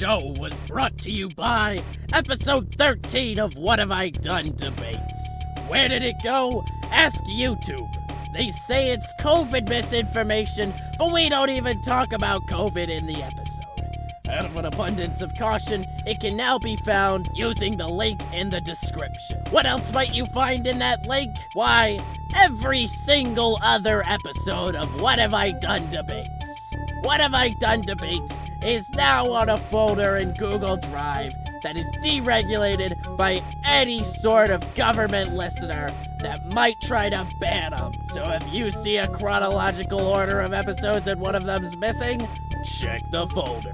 show was brought to you by episode 13 of What Have I Done Debates. Where did it go? Ask YouTube. They say it's COVID misinformation, but we don't even talk about COVID in the episode. Out of an abundance of caution, it can now be found using the link in the description. What else might you find in that link? Why, every single other episode of What Have I Done Debates. What Have I Done Debates is now on a folder in Google Drive that is deregulated by any sort of government listener that might try to ban them. So if you see a chronological order of episodes and one of them's missing, check the folder.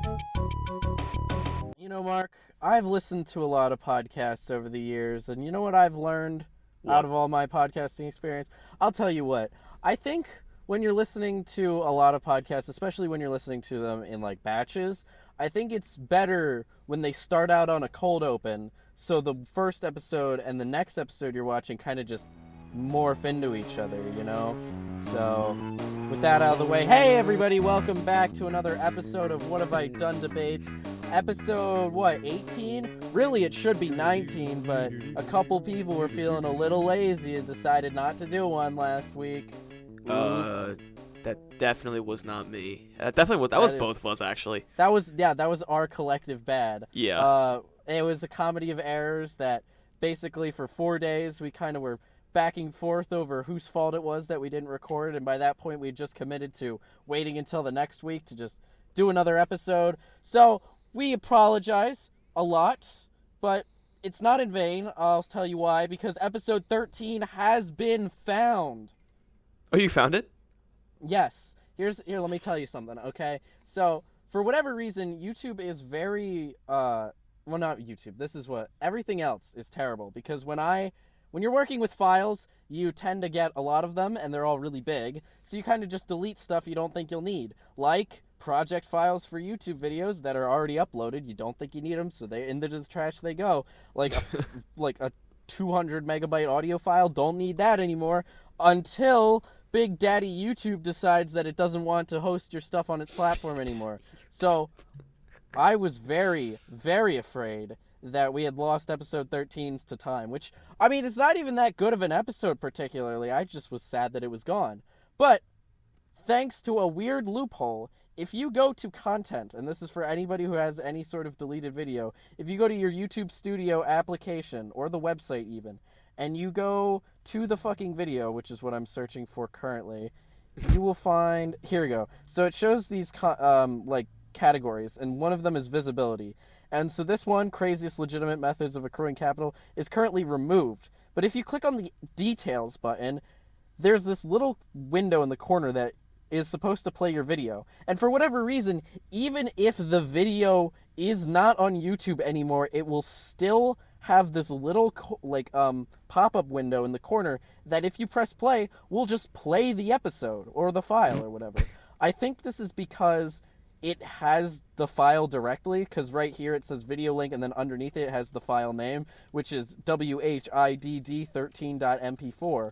You know, Mark, I've listened to a lot of podcasts over the years, and you know what I've learned out of all my podcasting experience? I'll tell you what. I think when you're listening to a lot of podcasts, especially when you're listening to them in like batches, I think it's better when they start out on a cold open, so the first episode and the next episode you're watching kind of just morph into each other, you know? So, with that out of the way, hey everybody, welcome back to another episode of What Have I Done Debates. Episode, 18? Really, it should be 19, but a couple people were feeling a little lazy and decided not to do one last week. Oops. That definitely was not me. That was both of us, actually. That was our collective bad. Yeah. It was a comedy of errors that basically for 4 days we kind of were back and forth over whose fault it was that we didn't record, and by that point we just committed to waiting until the next week to just do another episode. So we apologize a lot, but it's not in vain. I'll tell you why, because episode 13 has been found. Oh, you found it? Yes. Here, let me tell you something, okay? So, for whatever reason, YouTube is very, well, not YouTube. This is what, everything else is terrible, because when you're working with files, you tend to get a lot of them, and they're all really big, so you kind of just delete stuff you don't think you'll need, like project files for YouTube videos that are already uploaded. You don't think you need them, so into the trash they go. Like a 200 megabyte audio file, don't need that anymore, until Big Daddy YouTube decides that it doesn't want to host your stuff on its platform anymore. So, I was very, very afraid that we had lost episode 13 to time, which, I mean, it's not even that good of an episode particularly. I just was sad that it was gone. But, thanks to a weird loophole, if you go to content, and this is for anybody who has any sort of deleted video, if you go to your YouTube Studio application, or the website even, and you go to the fucking video, which is what I'm searching for currently, you will find, here we go. So it shows these categories, and one of them is visibility. And so this one, craziest legitimate methods of accruing capital, is currently removed. But if you click on the details button, there's this little window in the corner that is supposed to play your video. And for whatever reason, even if the video is not on YouTube anymore, it will still have this little pop-up window in the corner that if you press play, will just play the episode or the file or whatever. I think this is because it has the file directly, because right here it says video link, and then underneath it has the file name, which is WHIDD 13.mp4. For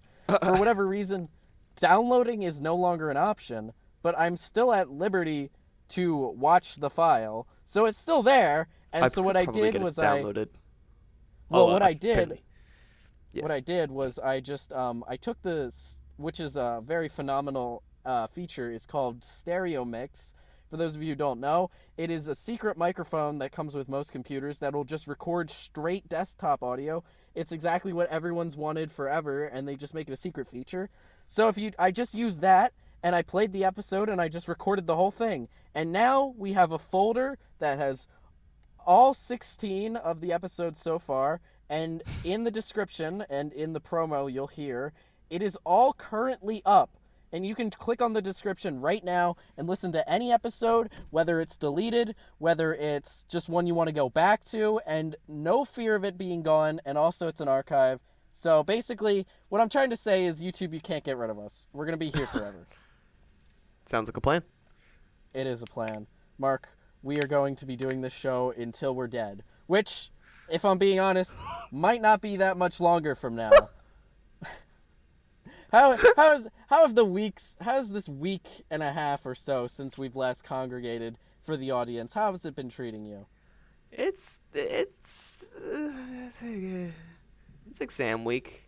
whatever reason, downloading is no longer an option, but I'm still at liberty to watch the file, so it's still there. And so what I did was what I did was I just I took this, which is a very phenomenal feature, is called Stereo Mix. For those of you who don't know, it is a secret microphone that comes with most computers that will just record straight desktop audio. It's exactly what everyone's wanted forever, and they just make it a secret feature. So I just used that, and I played the episode, and I just recorded the whole thing. And now we have a folder that has all 16 of the episodes so far, and in the description and in the promo you'll hear, it is all currently up. And you can click on the description right now and listen to any episode, whether it's deleted, whether it's just one you want to go back to, and no fear of it being gone, and also it's an archive. So basically, what I'm trying to say is, YouTube, you can't get rid of us. We're going to be here forever. Sounds like a plan. It is a plan. Mark, we are going to be doing this show until we're dead, which, if I'm being honest, might not be that much longer from now. How has this week and a half or so since we've last congregated for the audience, how has it been treating you? It's exam week.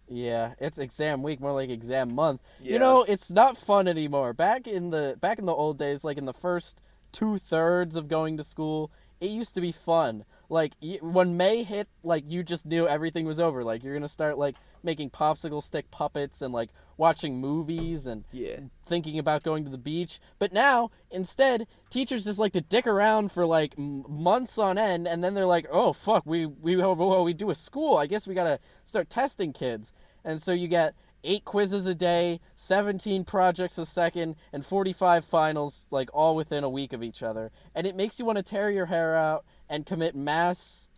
Yeah, it's exam week, more like exam month. Yeah. You know, it's not fun anymore. Back in the old days, like in the first 2/3 of going to school, it used to be fun. Like when May hit, like you just knew everything was over. Like you're gonna start like making popsicle stick puppets and like watching movies and Yeah. thinking about going to the beach. But now, instead, teachers just like to dick around for like months on end, and then they're like, "Oh fuck, we do a school. I guess we gotta start testing kids." And so you get 8 quizzes a day, 17 projects a second, and 45 finals, like all within a week of each other. And it makes you want to tear your hair out and commit mass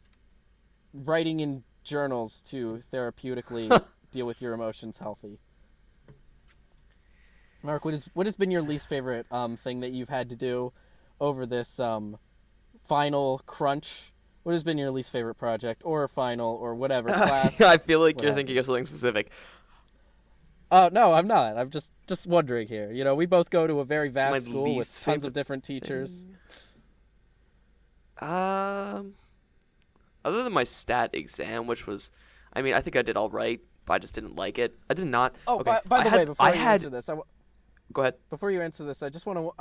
writing in journals to therapeutically deal with your emotions healthy. Mark, what has been your least favorite thing that you've had to do over this final crunch? What has been your least favorite project or final or whatever class? I feel like whatever. you're thinking of something specific. No, I'm not. I'm just wondering here. You know, we both go to a very vast My school with least tons of favorite different teachers. Other than my stat exam, which was, I mean, I think I did all right, but I just didn't like it. I did not. Oh, okay. by the way, before you answer this, Go ahead. Before you answer this, I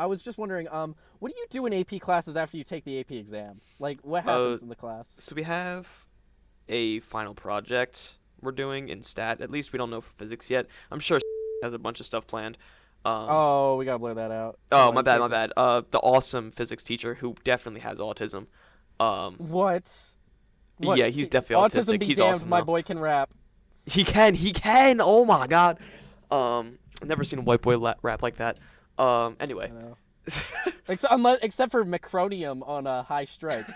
was just wondering, what do you do in AP classes after you take the AP exam? Like, what happens in the class? So we have a final project we're doing in stat. At least we don't know for physics yet. I'm sure has a bunch of stuff planned. We gotta blur that out. Oh, my bad. The awesome physics teacher who definitely has autism. What? Yeah, he's definitely autism autistic. Be He's damned, awesome. my though. boy can rap. He can. Oh my god. I've never seen a white boy rap like that. Anyway. Except for Macronium on High Stripes.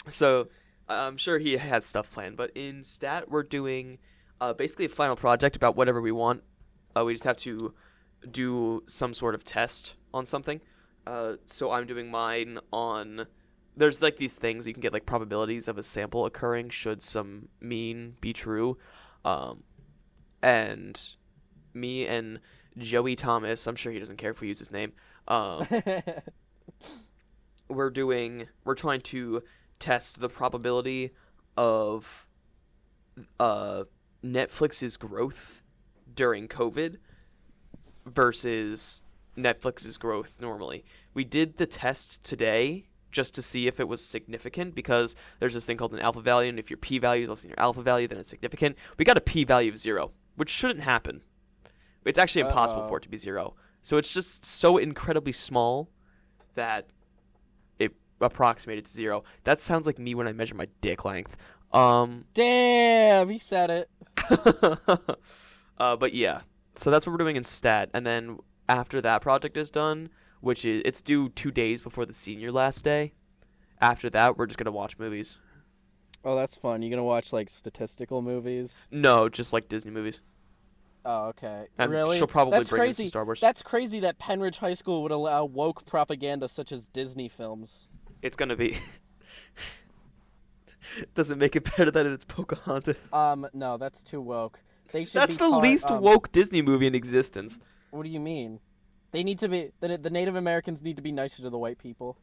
So, I'm sure he has stuff planned, but in stat, we're doing basically a final project about whatever we want. We just have to do some sort of test on something. So I'm doing mine on... There's like these things you can get like probabilities of a sample occurring should some mean be true. And me and Joey Thomas, I'm sure he doesn't care if we use his name, we're trying to test the probability of Netflix's growth during COVID versus Netflix's growth normally. We did the test today just to see if it was significant, because there's this thing called an alpha value, and if your p-value is less than your alpha value, then it's significant. We got a p-value of 0, which shouldn't happen. It's actually impossible for it to be 0. So it's just so incredibly small that it approximated to 0. That sounds like me when I measure my dick length. Damn, he said it. But yeah, so that's what we're doing in stat, and then after that project is done, which is it's due 2 days before the senior last day. After that, we're just gonna watch movies. Oh, that's fun. You gonna watch like statistical movies? No, just like Disney movies. Oh, okay. And really? she'll probably That's bring in crazy. some Star Wars. That's crazy that Penridge High School would allow woke propaganda such as Disney films. It's gonna be. Doesn't make it better that it's Pocahontas. No, that's too woke. They should. That's be the taught, least woke Disney movie in existence. What do you mean? They need to be the Native Americans need to be nicer to the white people.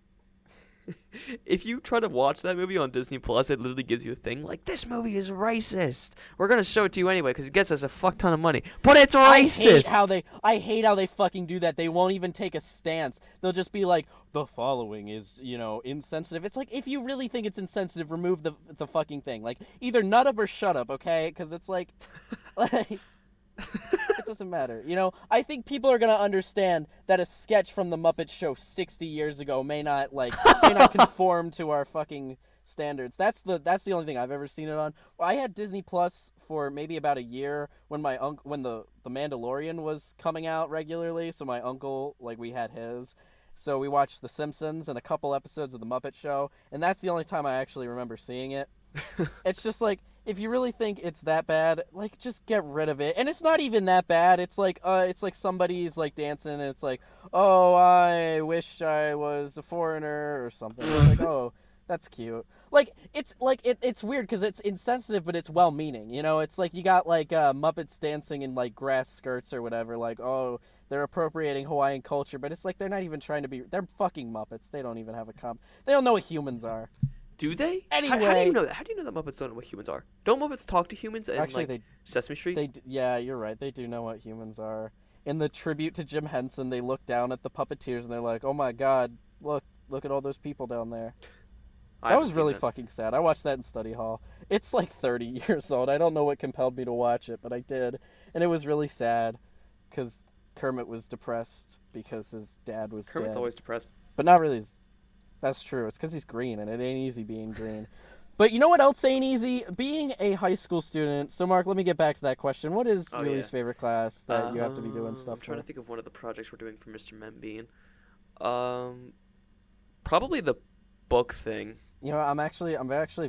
If you try to watch that movie on Disney Plus, it literally gives you a thing like, this movie is racist. We're gonna show it to you anyway because it gets us a fuck ton of money, but it's racist. I hate how they fucking do that. They won't even take a stance. They'll just be like, the following is, insensitive. It's like, if you really think it's insensitive, remove the fucking thing. Like, either nut up or shut up, okay? Because it's like it doesn't matter. I think people are gonna understand that a sketch from the Muppet Show 60 years ago may not conform to our fucking standards. That's the only thing I've ever seen it on. I had Disney Plus for maybe about a year when the Mandalorian was coming out regularly. So my uncle, we had his. So we watched The Simpsons and a couple episodes of the Muppet Show, and that's the only time I actually remember seeing it. It's just like, if you really think it's that bad, just get rid of it. And it's not even that bad. It's like somebody's dancing, and it's like, oh, I wish I was a foreigner or something. It's like, oh, that's cute. It's weird because it's insensitive, but it's well-meaning. It's like you got Muppets dancing in grass skirts or whatever. Like, oh, they're appropriating Hawaiian culture, but it's like they're not even trying to be. They're fucking Muppets. They don't even have a comp. They don't know what humans are. Do they? Anyway, how do you know that? How do you know that Muppets don't know what humans are? Don't Muppets talk to humans in actually, like Sesame Street? Yeah, you're right. They do know what humans are. In the tribute to Jim Henson, they look down at the puppeteers and they're like, "Oh my God, look at all those people down there." That was really fucking sad. I watched that in study hall. It's like 30 years old. I don't know what compelled me to watch it, but I did. And it was really sad because Kermit was depressed because his dad was dead. Kermit's always depressed. But not really. That's true. It's because he's green, and it ain't easy being green. But you know what else ain't easy? Being a high school student. So, Mark, let me get back to that question. What is your least favorite class that you have to be doing stuff I'm trying for? to think of one of the projects we're doing for Mr. Membean. Probably the book thing. You know, I'm actually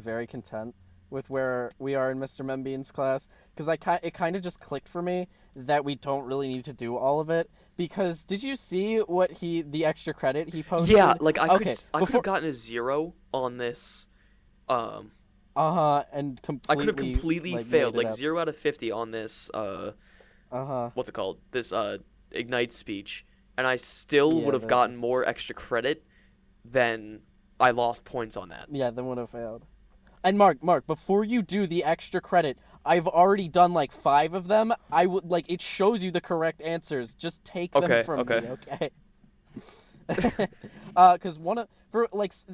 very content with where we are in Mr. Membean's class because it kind of just clicked for me that we don't really need to do all of it. Because did you see what the extra credit he posted? Yeah, like I could have gotten a 0 on this. And completely. I could have completely failed, like 0 out of 50 on this. What's it called? This Ignite speech, and I still would have gotten more extra credit than I lost points on that. Yeah, then would have failed. And Mark, before you do the extra credit, I've already done like 5 of them. I would it shows you the correct answers. Just take them from me, okay? Because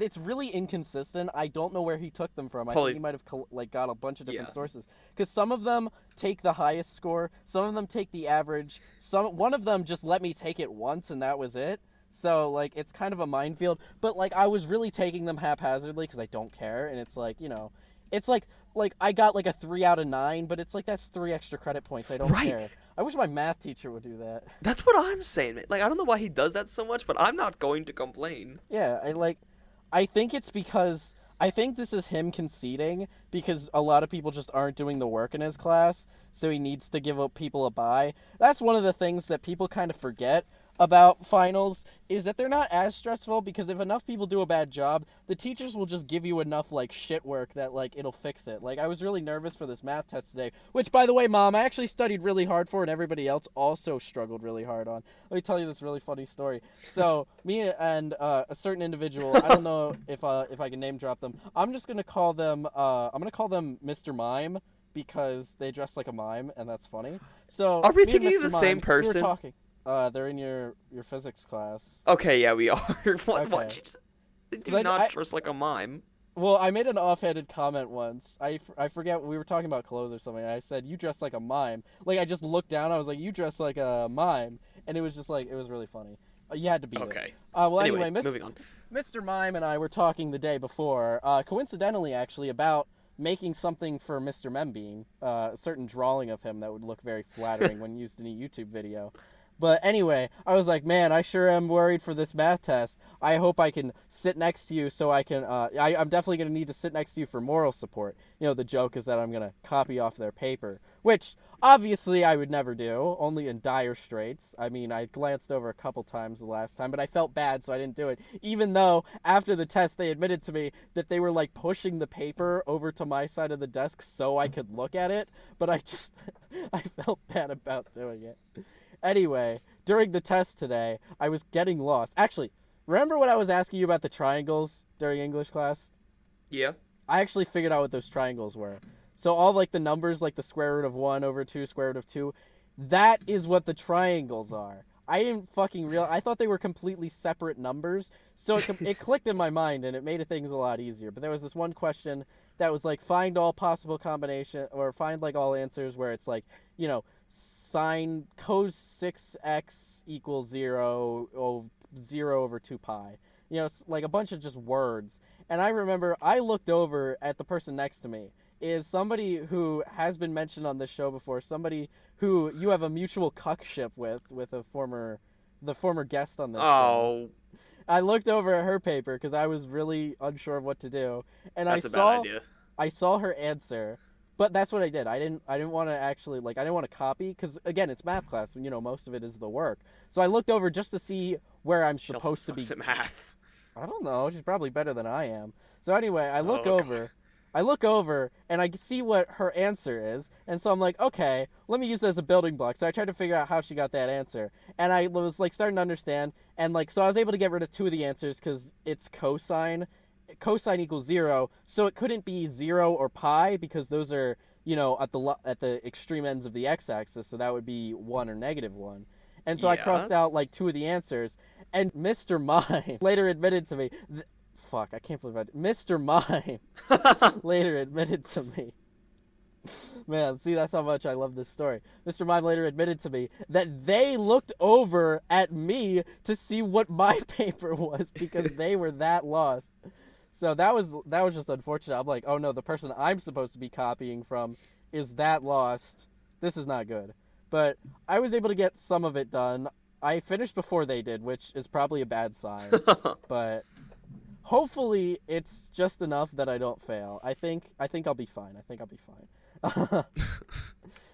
it's really inconsistent. I don't know where he took them from. I think he might have got a bunch of different sources. Because some of them take the highest score, some of them take the average. One of them just let me take it once, and that was it. So it's kind of a minefield. But I was really taking them haphazardly because I don't care, and it's it's like I got a 3 out of 9, but it's that's 3 extra credit points. I don't care. I wish my math teacher would do that. That's what I'm saying, man. I don't know why he does that so much, but I'm not going to complain. Yeah, I think it's because I think this is him conceding because a lot of people just aren't doing the work in his class, so he needs to give people a bye. That's one of the things that people kind of forget about finals is that they're not as stressful because if enough people do a bad job, the teachers will just give you enough shit work that it'll fix it. I was really nervous for this math test today, which by the way, Mom, I actually studied really hard for and everybody else also struggled really hard on. Let me tell you this really funny story. So me and a certain individual, I don't know if I can name drop them. I'm just gonna call them Mr. Mime because they dress like a mime and that's funny. So are we thinking of the same person? We were talking. They're in your physics class. Okay, yeah, we are. What? Okay. They do not dress like a mime. Well, I made an offhanded comment once. I forget, we were talking about clothes or something. I said, you dress like a mime. I just looked down, I was like, you dress like a mime. And it was just it was really funny. You had to beat it. Okay. Well, anyway, moving on. Mr. Mime and I were talking the day before, coincidentally, actually, about making something for Mr. Membean, a certain drawing of him that would look very flattering when used in a YouTube video. But anyway, I was like, man, I sure am worried for this math test. I hope I can sit next to you so I can, I'm definitely going to need to sit next to you for moral support. The joke is that I'm going to copy off their paper, which obviously I would never do, only in dire straits. I mean, I glanced over a couple times the last time, but I felt bad, so I didn't do it. Even though after the test, they admitted to me that they were pushing the paper over to my side of the desk so I could look at it, but I felt bad about doing it. Anyway, during the test today, I was getting lost. Actually, remember when I was asking you about the triangles during English class? Yeah. I actually figured out what those triangles were. So all the numbers, the square root of 1 over 2, square root of 2, that is what the triangles are. I didn't fucking realize. I thought they were completely separate numbers. So it clicked in my mind, and it made things a lot easier. But there was this one question that was find all possible combination, or find all answers where it's sine cos 6x equals 0 over 2 pi. It's a bunch of just words. And I remember I looked over at the person next to me. Is somebody who has been mentioned on this show before, somebody who you have a mutual cuckship with the former guest on this show. I looked over at her paper because I was really unsure of what to do. And That's a bad idea. I saw her answer. But that's what I did. I didn't want to actually, I didn't want to copy, because, again, it's math class, and, most of it is the work. So I looked over just to see where I'm supposed to be. At math. I don't know. She's probably better than I am. So anyway, I look over, I look over and I see what her answer is, and so I'm like, okay, let me use that as a building block. So I tried to figure out how she got that answer, and I was like starting to understand, and like so I was able to get rid of 2 of the answers because it's cosine. Cosine equals 0, so it couldn't be 0 or pi because those are at the extreme ends of the x-axis, so that would be 1 or -1. And so I crossed out like 2 of the answers, and Mr. Mime later admitted to me. Fuck, I can't believe Mr. Mime later admitted to me. Man, see, that's how much I love this story. Mr. Mime later admitted to me that they looked over at me to see what my paper was because they were that lost. So that was just unfortunate. I'm like, oh no, the person I'm supposed to be copying from is that lost. This is not good. But I was able to get some of it done. I finished before they did, which is probably a bad sign. But hopefully it's just enough that I don't fail. I think I'll be fine. But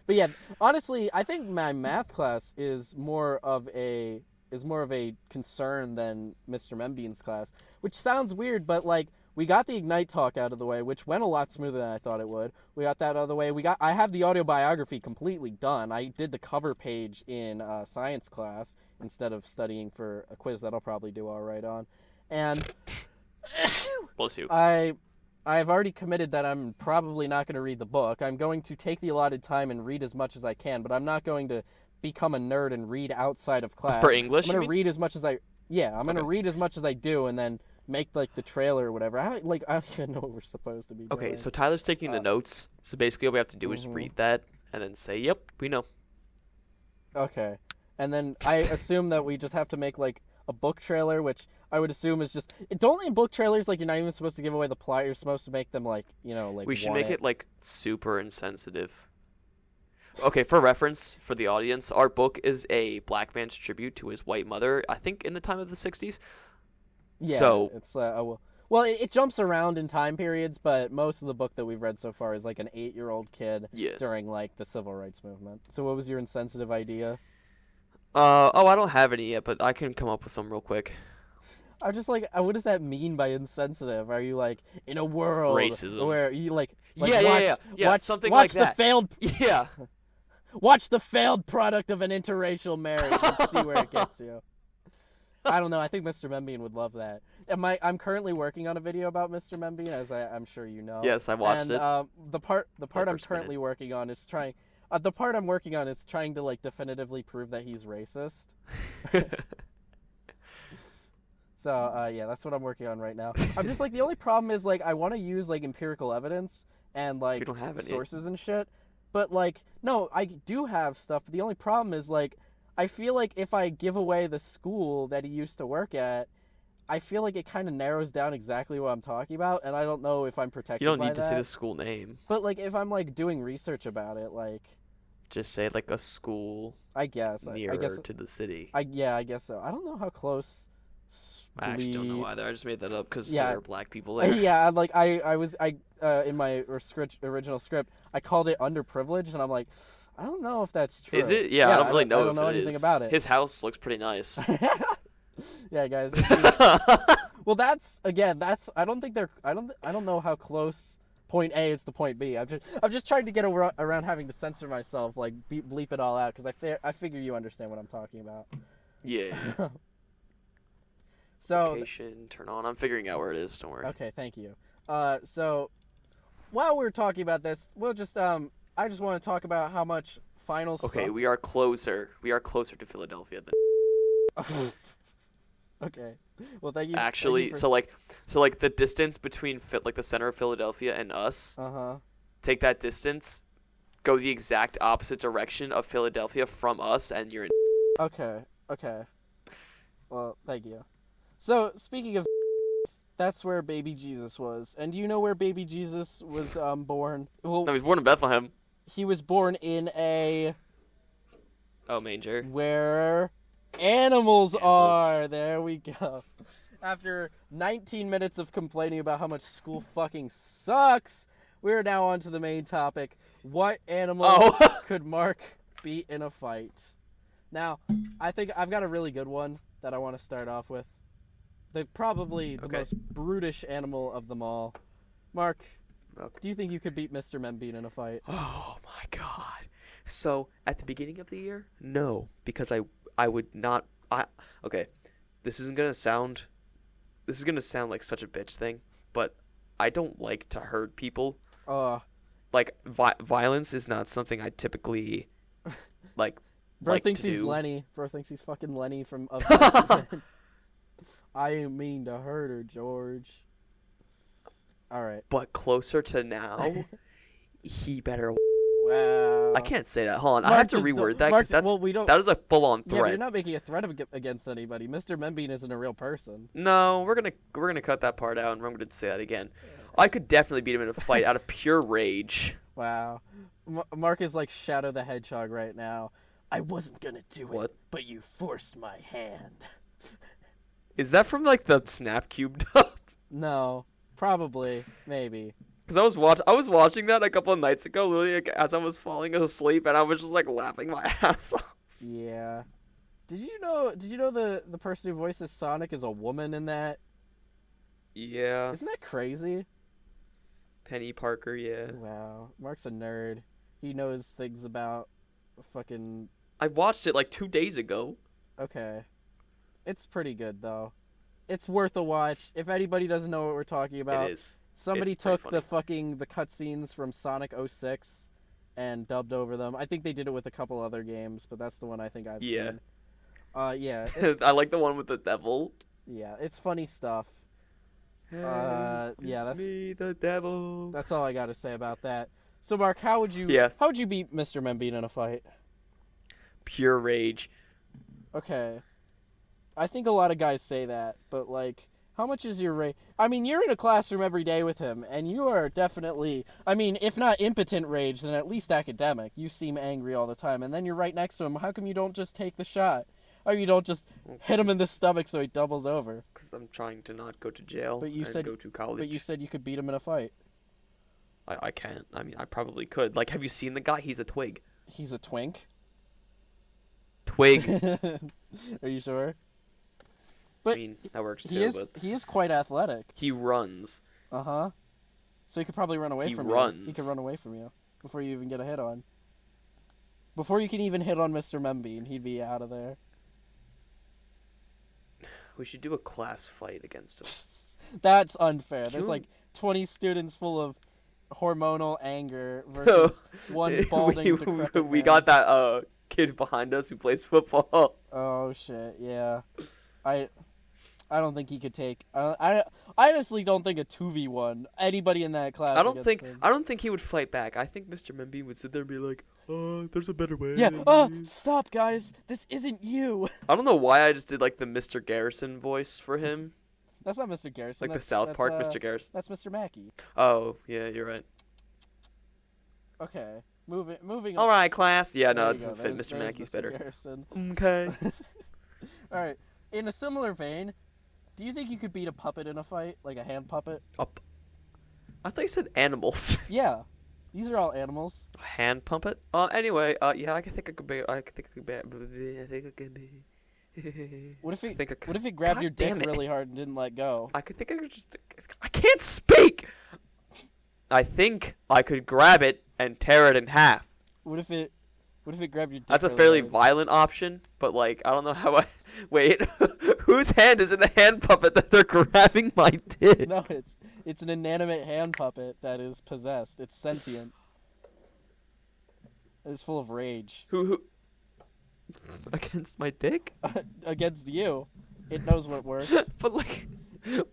yeah, honestly, I think my math class is more of a concern than Mr. Membean's class, which sounds weird, but like we got the Ignite talk out of the way, which went a lot smoother than I thought it would. We got that out of the way. I have the autobiography completely done. I did the cover page in science class instead of studying for a quiz that I'll probably do all right on. And bless you. I've already committed that I'm probably not going to read the book. I'm going to take the allotted time and read as much as I can, but I'm not going to become a nerd and read outside of class. For English, I'm going to read as much as I going to read as much as I do and then make like the trailer or whatever. I don't even know what we're supposed to be doing. Okay, so Tyler's taking the notes. So basically all we have to do is read that and then say, "Yep, we know." Okay. And then I assume that we just have to make like a book trailer, which I would assume is just don't in book trailers like you're not even supposed to give away the plot. You're supposed to make them like we should make it like super insensitive. Okay, for reference for the audience, our book is a black man's tribute to his white mother. I think in the time of the 60s. Yeah, so it's well, it jumps around in time periods, but most of the book that we've read so far is like an 8-year-old kid during like the civil rights movement. So what was your insensitive idea? I don't have any yet, but I can come up with some real quick. I'm just like, what does that mean by insensitive? Are you like in a world racism where you like yeah, watch something watch like that. The failed watch the failed product of an interracial marriage and see where it gets you. I don't know. I think Mr. Membean would love that. I'm currently working on a video about Mr. Membean, as I'm sure you know. Yes, I watched it. The part I'm currently working on is trying. The part I'm working on is trying to like definitively prove that he's racist. So yeah, that's what I'm working on right now. I'm just like the only problem is like I want to use like empirical evidence and like we don't have any sources and shit, but like no, I do have stuff. But the only problem is like I feel like if I give away the school that he used to work at, I feel like it kind of narrows down exactly what I'm talking about, and I don't know if I'm protected. You don't by need to that. say the school name. But like if I'm like doing research about it, like just say like a school. I guess nearer to the city. I guess so. I don't know how close. I actually don't know either. I just made that up because there are black people there. Yeah, like I was in my original script, I called it underprivileged, and I'm like, I don't know if that's true. Is it? Yeah, I don't really know. I don't know anything about it. His house looks pretty nice. Yeah, guys. Well, that's I don't know how close point A is to point B. I'm just trying to get around having to censor myself, like bleep it all out, because I figure you understand what I'm talking about. Yeah. So location, turn on. I'm figuring out where it is. Don't worry. Okay, thank you. So while we're talking about this, we'll just I just want to talk about how much finals. Okay, suck. we are closer. We are closer to Philadelphia than. Okay. Well, thank you. Actually, so the distance between like the center of Philadelphia and us. Take that distance, go the exact opposite direction of Philadelphia from us, and you're in. Okay. Well, thank you. So, speaking of, that's where baby Jesus was. And do you know where baby Jesus was born? Well, no, he was born in Bethlehem. He was born in a... Oh, manger. Where animals are. There we go. After 19 minutes of complaining about how much school fucking sucks, we're now on to the main topic. What animal could Mark beat in a fight? Now, I think I've got a really good one that I want to start off with. Probably the most brutish animal of them all. Mark, Okay. Do you think you could beat Mr. Membean in a fight? Oh my god. So at the beginning of the year, no, because I would not. Okay, this is gonna sound like such a bitch thing, but I don't like to hurt people. Like violence is not something I typically like. Bro like thinks to he's do. Lenny. Bro thinks he's fucking Lenny from. I didn't mean to hurt her, George. All right. But closer to now, he better. Wow. I can't say that. Hold on, I Mark, have to just reword don't- that Mark, because well, we don't. that is a full-on Yeah, but threat. you're not making a threat against anybody. Mr. Membean isn't a real person. No, we're gonna cut that part out, and I'm gonna say that again. I could definitely beat him in a fight out of pure rage. Wow. Mark is like Shadow the Hedgehog right now. I wasn't gonna do What? it, but you forced my hand. Is that from like the Snap Cube dub? No, probably, maybe. Because I was watching that a couple of nights ago, literally like, as I was falling asleep, and I was just like laughing my ass off. Yeah. Did you know the person who voices Sonic is a woman in that? Yeah. Isn't that crazy? Penny Parker, yeah. Wow. Mark's a nerd. He knows things about fucking. I watched it like 2 days ago. Okay. It's pretty good though. It's worth a watch. If anybody doesn't know what we're talking about, It is. somebody It's pretty took the cutscenes from Sonic 06 and dubbed over them. I think they did it with a couple other games, but that's the one I think I've seen. Yeah. I like the one with the devil. Yeah, it's funny stuff. Yeah, it's me, the devil. That's all I got to say about that. So, Mark, how would you beat Mr. Membean in a fight? Pure rage. Okay. I think a lot of guys say that, but, like, how much is your rage? I mean, you're in a classroom every day with him, and you are definitely, I mean, if not impotent rage, then at least academic. You seem angry all the time, and then you're right next to him. How come you don't just take the shot? Or you don't just hit him in the stomach so he doubles over? Because I'm trying to not go to jail But you and said- go to college. But you said you could beat him in a fight. I can't. I mean, I probably could. Like, have you seen the guy? He's a twig. He's a twink? Twig. Are you sure? I mean, that works too, but he is quite athletic. he runs. Uh-huh. So he could probably run away He from you. runs. He could run away from you before you even get a hit on. Before you can even hit on Mr. Membean, he'd be out of there. We should do a class fight against him. That's unfair. There's Pure- like 20 students full of hormonal anger versus one balding decrepit we man. got that kid behind us who plays football. Oh shit, yeah. I don't think he could take. I honestly don't think a 2v1. Anybody in that class. I don't against think he would fight back. I think Mr. Membean would sit there and be like, "Oh, there's a better way." Yeah. Stop, guys. This isn't you. I don't know why I just did like the Mr. Garrison voice for him, That's not Mr. Garrison. like the South Park Mr. Garrison. That's Mr. Mackey. Oh, yeah, you're right. Okay. Moving. All right, class. Yeah, no, There it you go. doesn't fit. There's Mr. Mackey's Mr. better. Garrison. Okay. All right. In a similar vein, do you think you could beat a puppet in a fight, like a hand puppet? I thought you said animals. Yeah. These are all animals. Hand puppet. Anyway. Yeah, I think I could be. I think I could be. What if it? think I could- What if it grabbed God your dick damn it. really hard and didn't let go? I could just. I can't speak. I think I could grab it and tear it in half. What if it? What if it grabbed your dick? That's a really fairly hard? violent option, but like I don't know how I. Wait, whose hand is in the hand puppet that they're grabbing my dick? No, it's an inanimate hand puppet that is possessed. It's sentient. It's full of rage Who? Against my dick? against you. It knows what works But like,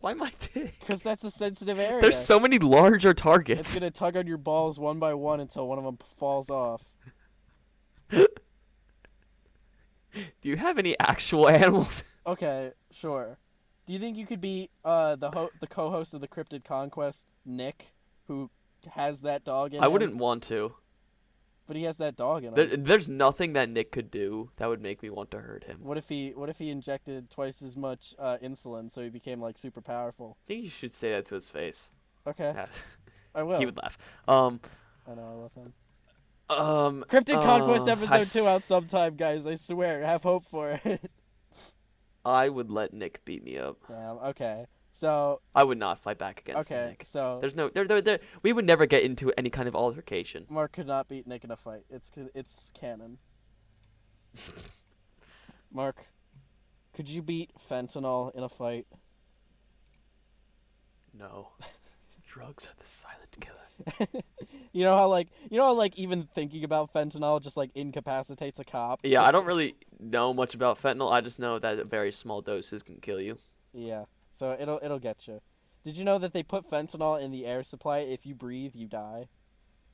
why my dick? because that's a sensitive area. There's so many larger It's targets. gonna tug on your balls one by one until one of them falls off. Do you have any actual animals? Okay, sure. Do you think you could beat the co-host of the Cryptid Conquest, Nick, who has that dog in him? I wouldn't want to. But he has that dog in him. There's nothing that Nick could do that would make me want to hurt him. What if he injected twice as much insulin so he became like super powerful? I think you should say that to his face. Okay, Yes. I will. He would laugh. I know, I love him. Um. Cryptid Conquest episode I 2 out sometime, guys. I swear. Have hope for it. I would let Nick beat me up. Okay. So I would not fight back against okay, Nick. so There's no there. We would never get into any kind of altercation. Mark could not beat Nick in a fight. It's canon. Mark, could you beat fentanyl in a fight? No. Drugs are the silent killer. You know how even thinking about fentanyl just like incapacitates a cop? Yeah, I don't really know much about fentanyl. I just know that very small doses can kill you. Yeah. So it'll get you. Did you know that they put fentanyl in the air supply? If you breathe, you die.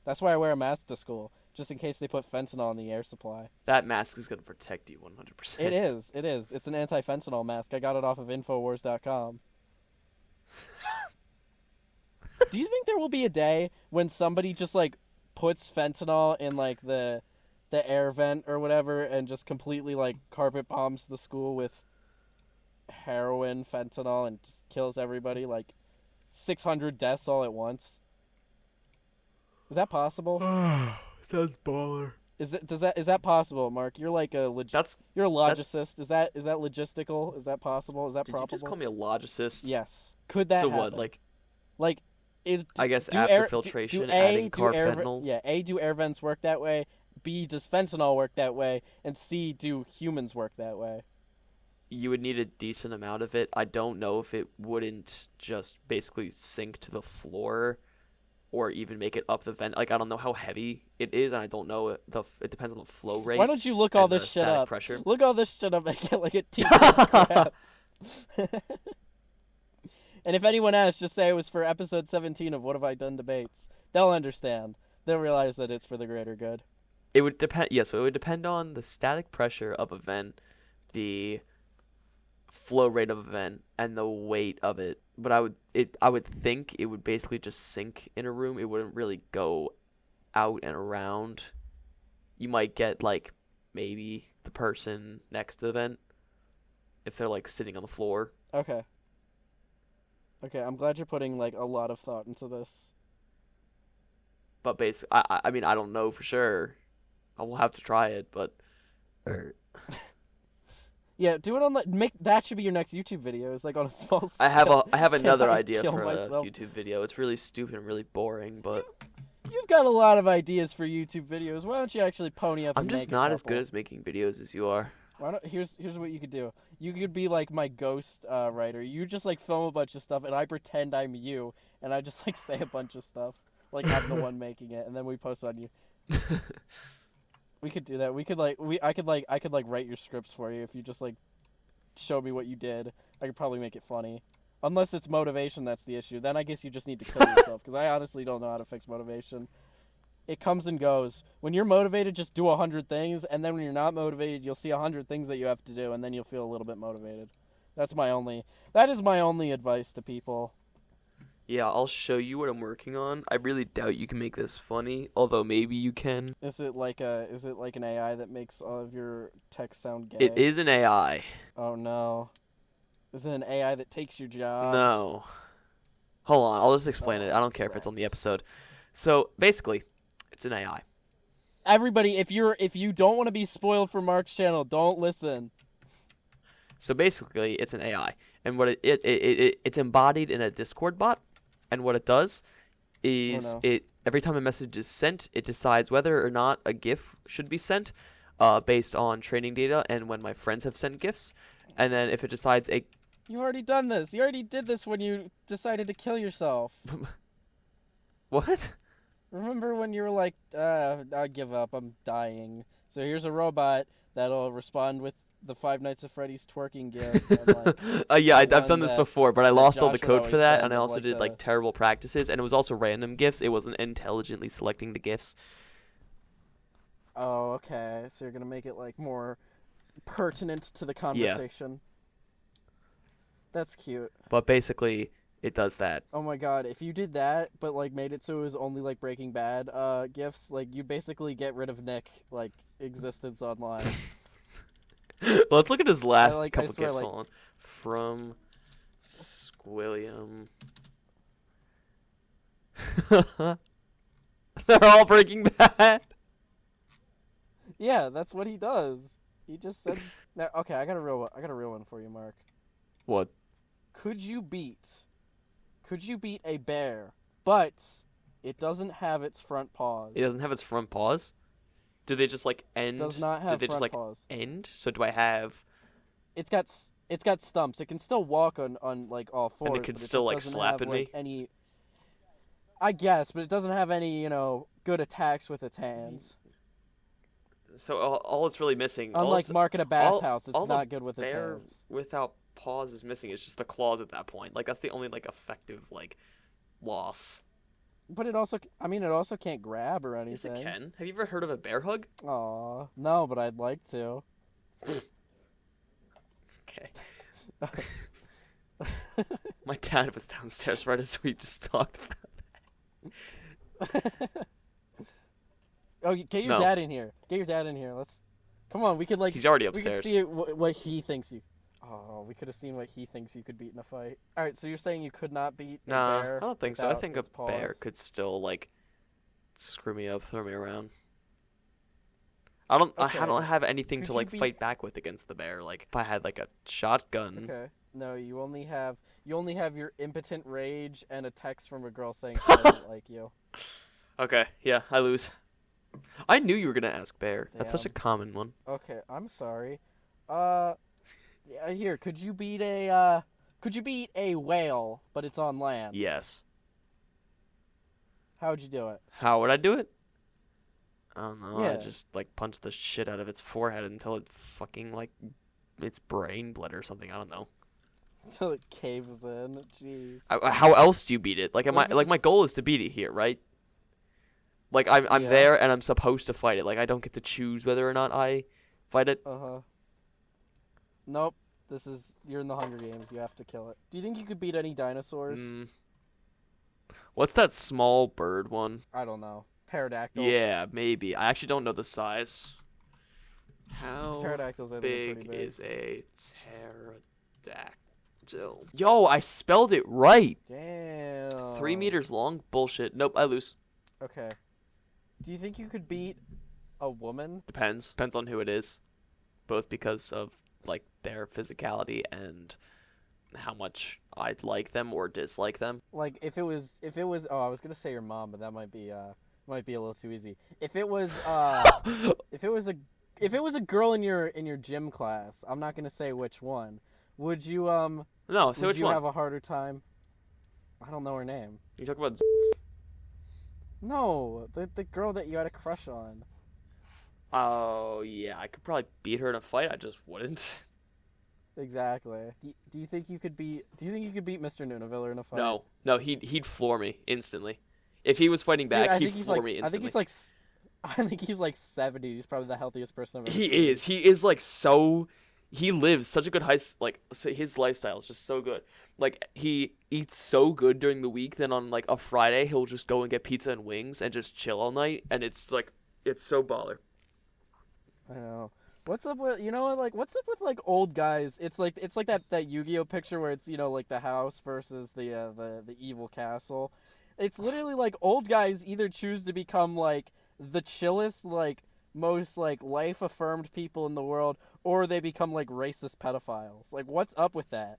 That's why I wear a mask to school, just in case they put fentanyl in the air supply. That mask is going to protect you 100%. It is. It's an anti-fentanyl mask. I got it off of Infowars.com. Do you think there will be a day when somebody just like puts fentanyl in like the air vent or whatever and just completely like carpet bombs the school with heroin, fentanyl, and just kills everybody, like 600 deaths all at once? Is that possible? Sounds baller. Is that possible, Mark? You're like you're a logicist. Is that logistical? Is that possible? Is that Did probable? you just call me a logicist? Yes. Could that so happen? what, like I guess after filtration, adding carfentanil? A, do air vents work that way? B, does fentanyl work that way? And C, do humans work that way? You would need a decent amount of it. I don't know if it wouldn't just basically sink to the floor or even make it up the vent. Like, I don't know how heavy it is, and I don't know it depends on the flow rate. Why don't you look all this shit up? Pressure. Look all this shit up and get like a teacher crap. And if anyone asks, just say it was for episode 17 of What Have I Done Debates. They'll understand. They'll realize that it's for the greater good. It would depend. Yes, so it would depend on the static pressure of a vent, the flow rate of a vent, and the weight of it. But I would think it would basically just sink in a room. It wouldn't really go out and around. You might get like maybe the person next to the vent if they're like sitting on the floor. Okay, I'm glad you're putting like a lot of thought into this. But basically, I mean, I don't know for sure. I will have to try it, but yeah, do it on that should be your next YouTube video. It's like on a small scale. I have another idea for myself? a YouTube video. It's really stupid and really boring, but You've got a lot of ideas for YouTube videos. Why don't you actually pony up? I'm just not as good as making videos as you are. Here's what you could do. You could be like my ghost writer. You just like film a bunch of stuff, and I pretend I'm you, and I just like say a bunch of stuff, like I'm the one making it, and then we post on you. We could do that. I could write your scripts for you if you just like show me what you did. I could probably make it funny. Unless it's motivation that's the issue. Then I guess you just need to kill yourself, because I honestly don't know how to fix motivation. It comes and goes. When you're motivated, just do 100 things, and then when you're not motivated, you'll see 100 things that you have to do, and then you'll feel a little bit motivated. That is my only advice to people. Yeah, I'll show you what I'm working on. I really doubt you can make this funny, although maybe you can. Is it like an AI that makes all of your text sound gay? It is an AI. Oh no. Is it an AI that takes your job? No. Hold on, I'll just explain it. I don't care if it's on the episode. So, basically, it's an AI. Everybody, if you don't want to be spoiled for Mark's channel, don't listen. So basically, it's an AI, and what it's embodied in a Discord bot, and what it does is every time a message is sent, it decides whether or not a GIF should be sent, based on training data and when my friends have sent GIFs, and then if it decides You've already done this. You already did this when you decided to kill yourself. What? Remember when you were like, I give up, I'm dying. So here's a robot that'll respond with the Five Nights at Freddy's twerking GIF. And, like, yeah, I've done this before, but I lost all the Josh would code for always that, send and I of, also like, did like terrible practices, and it was also random GIFs. It wasn't intelligently selecting the GIFs. Oh, okay. So you're gonna make it like more pertinent to the conversation. Yeah. That's cute. But basically, it does that. Oh my god, if you did that, but like made it so it was only like Breaking Bad GIFs, like you basically get rid of Nick like existence online. Let's look at his last couple swear, GIFs on. From Squilliam. They're all Breaking Bad. Yeah, that's what he does. He just says. Now, okay, I got a real one for you, Mark. What? Could you beat a bear, but it doesn't have its front paws? It doesn't have its front paws? Do they just like end? Does not have do they front just like paws. end? So do I have It's got stumps. It can still walk on like all fours. and it can but still just like doesn't slap have, at like, me? any. I guess, but it doesn't have any, good attacks with its hands. So all it's really missing, Unlike Mark at a bathhouse, it's all the not good with its bear hands. without paws is missing. It's just the claws at that point. Like that's the only like effective like loss. But it also can't grab or Yes, anything. it can. Have you ever heard of a bear hug? Aw, no, but I'd like to. Okay. My dad was downstairs right as we just talked about that. Oh, get your No. dad in here. Get your dad in here. Come on. We could He's already We upstairs. could see what he thinks you. Oh, we could have seen what he thinks you could beat in a fight. All right, so you're saying you could not beat a Nah, bear? I don't think so. I without think its a bear paws? could still like screw me up, throw me around. I don't Okay. have anything Could to you like beat- fight back with against the bear. Like if I had like a shotgun. Okay. No, you only have your impotent rage and a text from a girl saying she doesn't like you. Okay, yeah, I lose. I knew you were gonna ask bear. That's such a Damn. common one. Okay, I'm sorry. Yeah, here, could you beat a whale, but it's on land? Yes. How'd you do it? How would I do it? I don't know. I Yeah. just like punch the shit out of its forehead until it fucking like its brain bled or something. I don't know. Until it caves in. Jeez. How else do you beat it? Like What if it my just- goal is to beat it here, right? Like I'm Yeah. there and I'm supposed to fight it. Like I don't get to choose whether or not I fight it. Uh-huh. Nope. You're in the Hunger Games. You have to kill it. Do you think you could beat any dinosaurs? What's that small bird one? I don't know. Pterodactyl. Yeah, maybe. I actually don't know the size. How Pterodactyls, I think, are pretty big big. is a pterodactyl? Yo, I spelled it right. Damn. 3 meters long? Bullshit. Nope, I lose. Okay. Do you think you could beat a woman? Depends. Depends on who it is. Both because of like their physicality and how much I'd like them or dislike them. Like if it was I was gonna say your mom, but that might be a little too easy. If it was if it was a girl in your gym class, I'm not gonna say which one. Would you No, say would which you one. have a harder time? I don't know her name. You talk about No, the girl that you had a crush on. Oh, yeah, I could probably beat her in a fight. I just wouldn't. Exactly. Do you think you could beat Mr. Nunaviller in a fight? No, he'd floor me instantly. If he was fighting back, Dude, he'd floor me instantly. I think he's like 70. He's probably the healthiest person I've ever seen. He is like so. He lives such a good his lifestyle is just so good. Like he eats so good during the week. Then on like a Friday, he'll just go and get pizza and wings and just chill all night. And it's so baller. I know. What's up with what's up with like old guys? It's like that Yu-Gi-Oh picture where it's like the house versus the evil castle. It's literally like old guys either choose to become like the chillest, like most like life affirmed people in the world, or they become like racist pedophiles. Like what's up with that?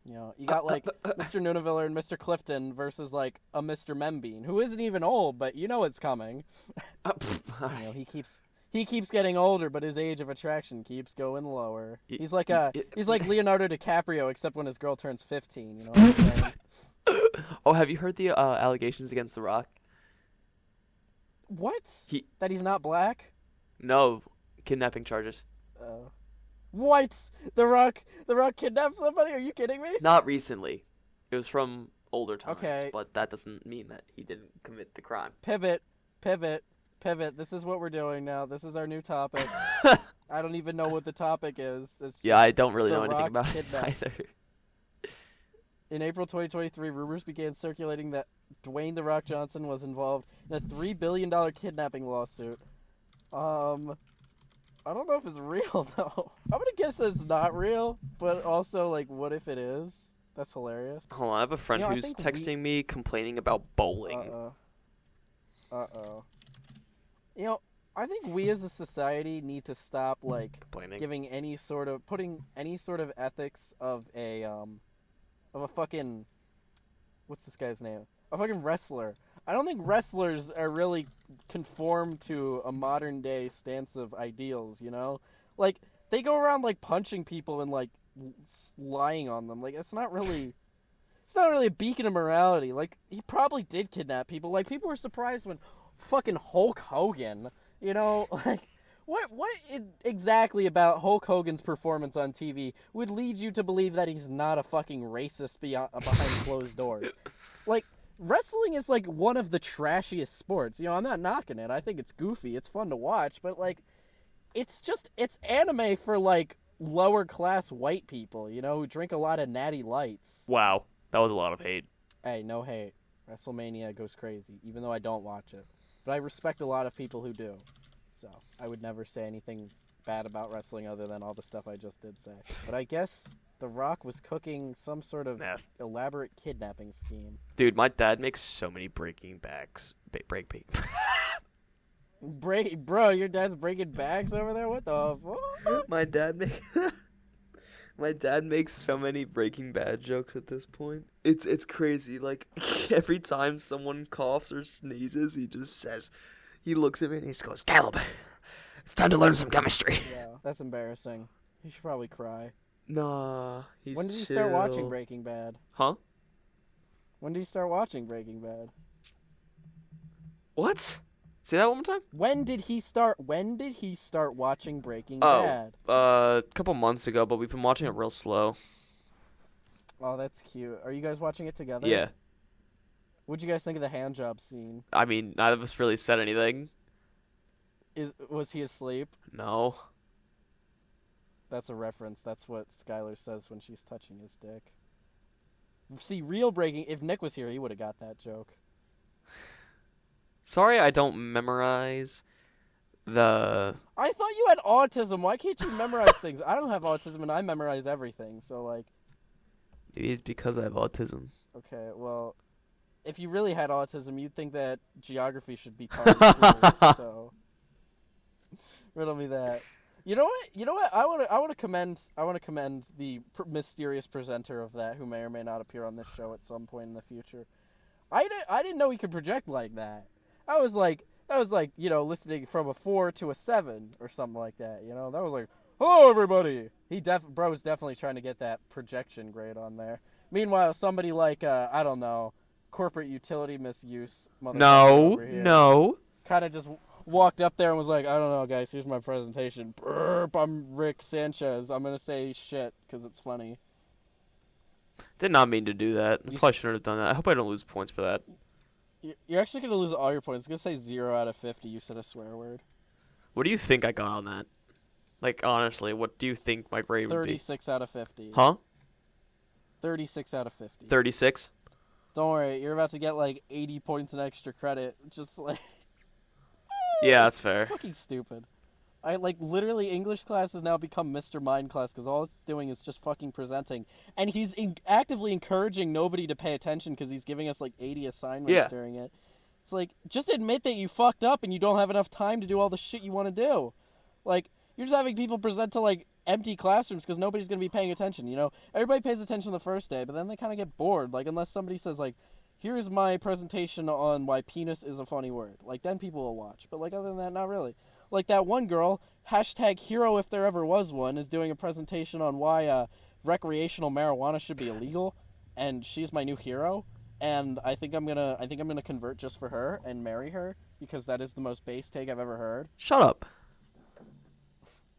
You got like Mr. Nunaviller and Mr. Clifton versus like a Mr. Membean, who isn't even old, but it's coming. He keeps getting older, but his age of attraction keeps going lower. He's like Leonardo DiCaprio, except when his girl turns 15. You know what I'm saying? Oh, have you heard the allegations against The Rock? What? He- That he's not black? No, kidnapping charges. What? The Rock kidnapped somebody? Are you kidding me? Not recently. It was from older times, Okay. but that doesn't mean that he didn't commit the crime. Pivot. This is what we're doing now. This is our new topic. I don't even know what the topic is. It's Yeah, I don't really The know anything Rock about it kidnapped. either. In April 2023, rumors began circulating that Dwayne "The Rock" Johnson was involved in a $3 billion kidnapping lawsuit. I don't know if it's real, though. I'm gonna guess that it's not real, but also, like, what if it is? That's hilarious. Hold on, I have a friend I who's think texting me complaining about bowling. Uh-oh. I think we as a society need to stop, like, Complaining. putting any sort of ethics of a of a fucking, what's this guy's name? A fucking wrestler. I don't think wrestlers are really conformed to a modern day stance of ideals, you know? Like, they go around, like, punching people and, like, lying on them. Like, it's not really a beacon of morality. Like, he probably did kidnap people. Like, people were surprised when fucking Hulk Hogan, you know, like, what exactly about Hulk Hogan's performance on TV would lead you to believe that he's not a fucking racist behind closed doors? Like, wrestling is, like, one of the trashiest sports. You know, I'm not knocking it. I think it's goofy. It's fun to watch. But, like, it's anime for, like, lower class white people, you know, who drink a lot of natty lights. Wow. That was a lot of hate. Hey, no hate. WrestleMania goes crazy, even though I don't watch it. But I respect a lot of people who do. So, I would never say anything bad about wrestling other than all the stuff I just did say. But I guess The Rock was cooking some sort of elaborate kidnapping scheme. Dude, my dad makes so many breaking bags. Bro, your dad's breaking bags over there? What the fuck? My dad makes so many Breaking Bad jokes at this point. It's crazy. Like, every time someone coughs or sneezes, he looks at me and he just goes, "Caleb, it's time to learn some chemistry." Yeah, that's embarrassing. He should probably cry. Nah, he's When did you chill. start watching Breaking Bad? Huh? When did you start watching Breaking Bad? What? Say that one more time? When did he start watching Breaking Oh, Bad? a couple months ago, but we've been watching it real slow. Oh, that's cute. Are you guys watching it together? Yeah. What'd you guys think of the handjob scene? I mean, neither of us really said anything. Was he asleep? No. That's a reference. That's what Skylar says when she's touching his dick. See, if Nick was here, he would have got that joke. Sorry I don't memorize the... I thought you had autism. Why can't you memorize things? I don't have autism, and I memorize everything, so, like... Maybe it's because I have autism. Okay, well, if you really had autism, you'd think that geography should be part of schools, so... Riddle me that. You know what? I want to commend the mysterious presenter of that, who may or may not appear on this show at some point in the future. I didn't know he could project like that. That was like, you know, listening from a 4 to a 7 or something like that, you know? That was like, "Hello, everybody!" Bro was definitely trying to get that projection grade on there. Meanwhile, somebody like, I don't know, corporate utility misuse No. kind of just walked up there and was like, "I don't know, guys, here's my presentation. Burp, I'm Rick Sanchez. I'm going to say shit because it's funny." Did not mean to do that. I probably shouldn't have done that. I hope I don't lose points for that. You're actually going to lose all your points. It's going to say 0 out of 50. You said a swear word. What do you think I got on that? Like, honestly, what do you think my grade would be? 36 out of 50. Huh? 36 out of 50. 36? Don't worry. You're about to get, like, 80 points in extra credit. Just, like... Yeah, that's fair. It's fucking stupid. Literally, English class has now become Mr. Mind class because all it's doing is just fucking presenting. And he's actively encouraging nobody to pay attention because he's giving us, 80 assignments during it. It's like, just admit that you fucked up and you don't have enough time to do all the shit you want to do. Like, you're just having people present to, empty classrooms because nobody's going to be paying attention, you know? Everybody pays attention the first day, but then they kind of get bored. Unless somebody says, "Here's my presentation on why penis is a funny word." Then people will watch. But, other than that, not really. That one girl, #hero if there ever was one, is doing a presentation on why recreational marijuana should be illegal, and she's my new hero. And I think I'm gonna convert just for her and marry her because that is the most base take I've ever heard. Shut up.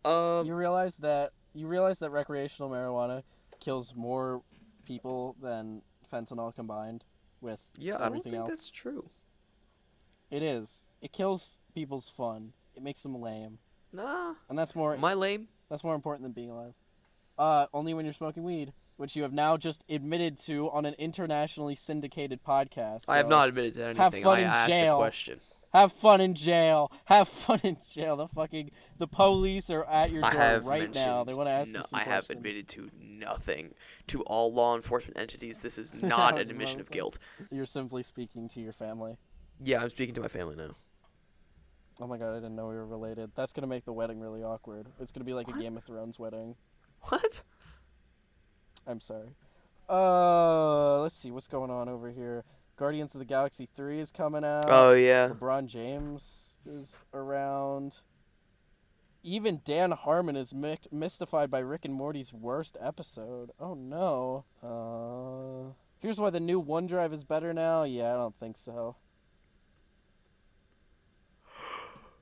You realize that recreational marijuana kills more people than fentanyl combined with everything else. I don't think that's true. It is. It kills people's fun. It makes them lame. Nah. And that's more... Am I lame? That's more important than being alive. Only when you're smoking weed, which you have now just admitted to on an internationally syndicated podcast. So I have not admitted to anything. Have fun I in asked jail. a question. Have fun in jail. Have fun in jail. The police are at your door right now. They want to ask you some I questions. have admitted to nothing. To all law enforcement entities, this is not an admission of guilt. You're simply speaking to your family. Yeah, I'm speaking to my family now. Oh my god, I didn't know we were related. That's going to make the wedding really awkward. It's going to be like a Game of Thrones wedding. What? I'm sorry. Let's see what's going on over here. Guardians of the Galaxy 3 is coming out. Oh, yeah. LeBron James is around. Even Dan Harmon is mystified by Rick and Morty's worst episode. Oh, no. Here's why the new OneDrive is better now. Yeah, I don't think so.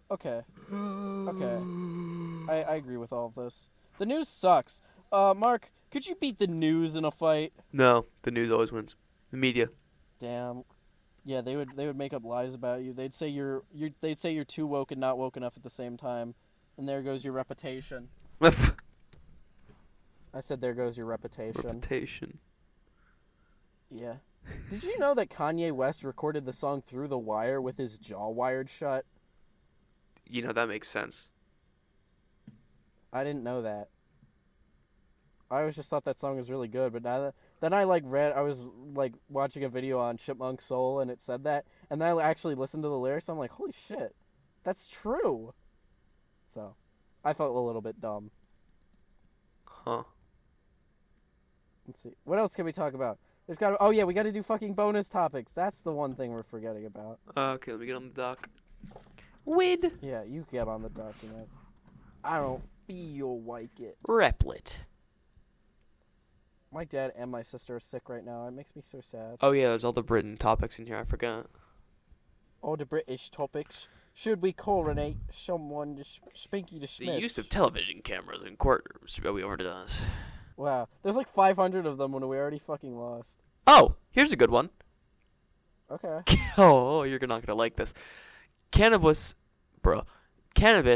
Okay. I agree with all of this. The news sucks. Mark, could you beat the news in a fight? No, the news always wins. The media. Damn. Yeah, they would make up lies about you. They'd say you're too woke and not woke enough at the same time. And there goes your reputation. I said there goes your reputation. Yeah. Did you know that Kanye West recorded the song Through the Wire with his jaw wired shut? You know, that makes sense. I didn't know that. I always just thought that song was really good, but then I was watching a video on Chipmunk Soul and it said that, and then I actually listened to the lyrics. I'm like, holy shit, that's true. So, I felt a little bit dumb. Huh. Let's see, what else can we talk about? We got to do fucking bonus topics. That's the one thing we're forgetting about. Okay, let me get on the dock. WHIDD. Yeah, you get on the document. I don't feel like it. Replit. My dad and my sister are sick right now. It makes me so sad. Oh, yeah, there's all the Britain topics in here. I forgot. All the British topics. Should we coronate someone to Spinky the Smith? The use of television cameras in courtrooms. We already done this. Wow. There's like 500 of them when we already fucking lost. Oh, here's a good one. Okay. Oh, you're not going to like this. Cannabis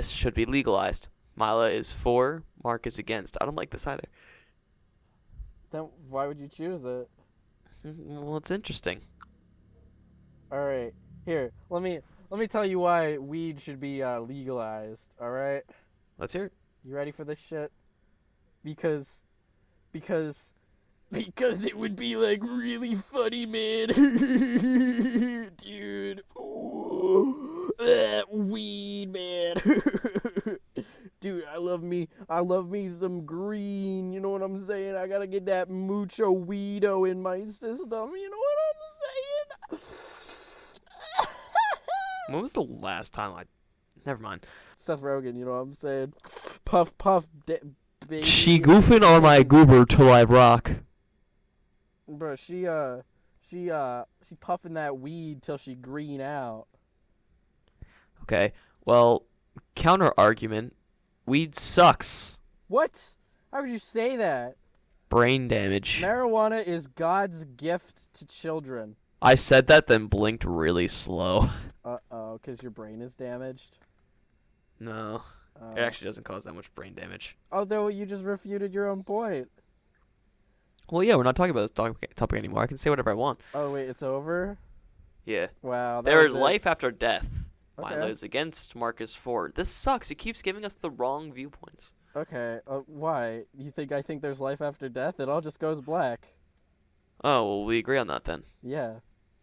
should be legalized. Mila is for, Mark is against. I don't like this either. Then why would you choose it? Well, it's interesting. All right. Here, let me tell you why weed should be legalized, all right? Let's hear it. You ready for this shit? Because it would be like really funny, man. Dude. Ooh, that weed, man. Dude, I love me some green, you know what I'm saying? I gotta get that mucho weedo in my system, you know what I'm saying? When was the last time Never mind. Seth Rogen, you know what I'm saying? Puff, baby. She goofing on my goober till I rock. Bro, she puffing that weed till she green out. Okay, well, counter argument. Weed sucks. What? How would you say that? Brain damage. Marijuana is God's gift to children. I said that, then blinked really slow. Uh-oh, because your brain is damaged? No. It actually doesn't cause that much brain damage. Although you just refuted your own point. Well, yeah, we're not talking about this topic anymore. I can say whatever I want. Oh, wait, it's over? Yeah. Wow. There is life after death. Okay. Milo is against, Marcus for. This sucks. It keeps giving us the wrong viewpoints. Okay. Why? I think there's life after death? It all just goes black. Oh, well, we agree on that then. Yeah.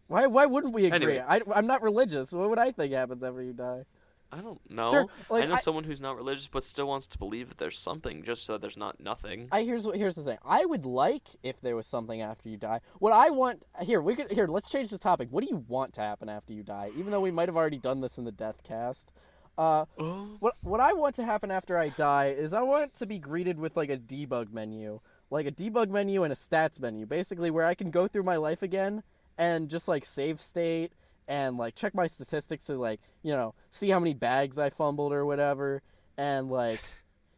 Why wouldn't we agree? Anyway. I'm not religious. What would I think happens after you die? I don't know. Sure, like, I know someone who's not religious but still wants to believe that there's something just so there's not nothing. Here's the thing. I would like if there was something after you die. What I want let's change the topic. What do you want to happen after you die? Even though we might have already done this in the death cast. What I want to happen after I die is I want to be greeted with like a debug menu. Like a debug menu and a stats menu, basically where I can go through my life again and just like save state and like check my statistics to like, you know, see how many bags I fumbled or whatever, and like,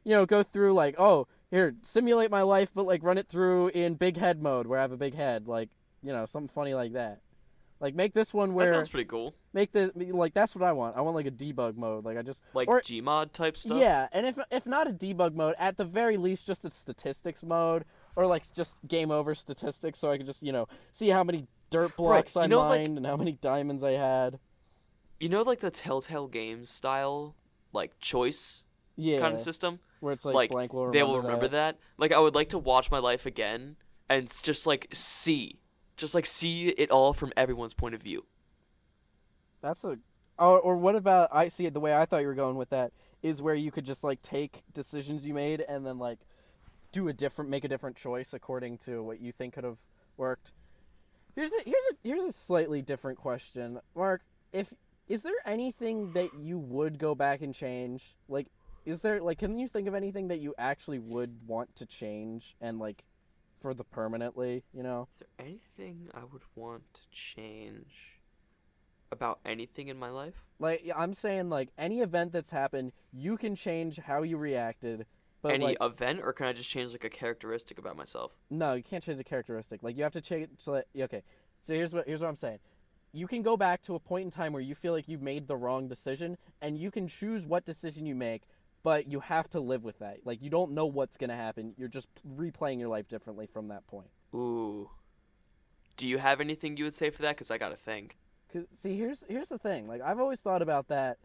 you know, go through like, oh, here, simulate my life but like run it through in big head mode where I have a big head, like, you know, something funny like that. Like make this one where That sounds pretty cool. That's what I want. I want like a debug mode, like Gmod type stuff. Yeah, and if not a debug mode, at the very least just a statistics mode or like just game over statistics so I could just, you know, see how many dirt blocks I mined and how many diamonds I had. You know, like the Telltale Games style, like choice kind of system? Where it's like blank will remember they will remember that. Like, I would like to watch my life again and just see it all from everyone's point of view. Or what about, I see it the way I thought you were going with that, is where you could just like take decisions you made and then like make a different choice according to what you think could have worked. Here's a slightly different question, Mark. Is there anything that you would go back and change? Like, can you think of anything that you actually would want to change and like for the permanently? You know? Is there anything I would want to change about anything in my life? Like, I'm saying, like, any event that's happened, you can change how you reacted. But Any like, event, or can I just change like a characteristic about myself? no, you can't change the characteristic. Like, you have to change. So okay, so here's what I'm saying. You can go back to a point in time where you feel like you made the wrong decision, and you can choose what decision you make, but you have to live with that. Like, you don't know what's gonna happen. You're just replaying your life differently from that point. Ooh. Do you have anything you would say for that? Because I gotta think. 'Cause, see, here's the thing. Like, I've always thought about that,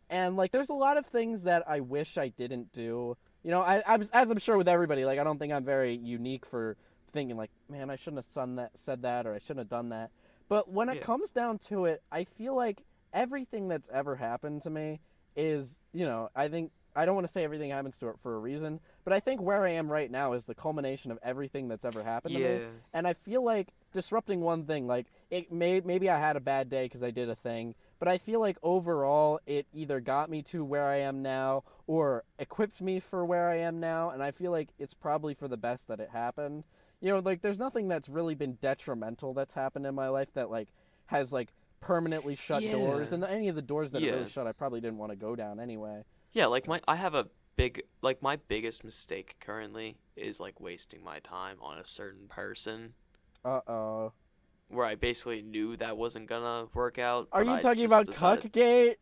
and like, there's a lot of things that I wish I didn't do. You know, as I'm sure with everybody, like, I don't think I'm very unique for thinking like, man, I shouldn't have said that, or I shouldn't have done that. But when it comes down to it, I feel like everything that's ever happened to me is, you know, I think, I don't want to say everything happens to it for a reason, but I think where I am right now is the culmination of everything that's ever happened to me. And I feel like disrupting one thing, like, maybe I had a bad day because I did a thing, but I feel like overall it either got me to where I am now or equipped me for where I am now, and I feel like it's probably for the best that it happened. You know, like, there's nothing that's really been detrimental that's happened in my life that, like, has, like, permanently shut doors, and any of the doors that it really shut, I probably didn't want to go down anyway. Yeah, like, my biggest mistake currently is, like, wasting my time on a certain person. Uh-oh. Where I basically knew that wasn't gonna work out. Are you talking about Cuckgate?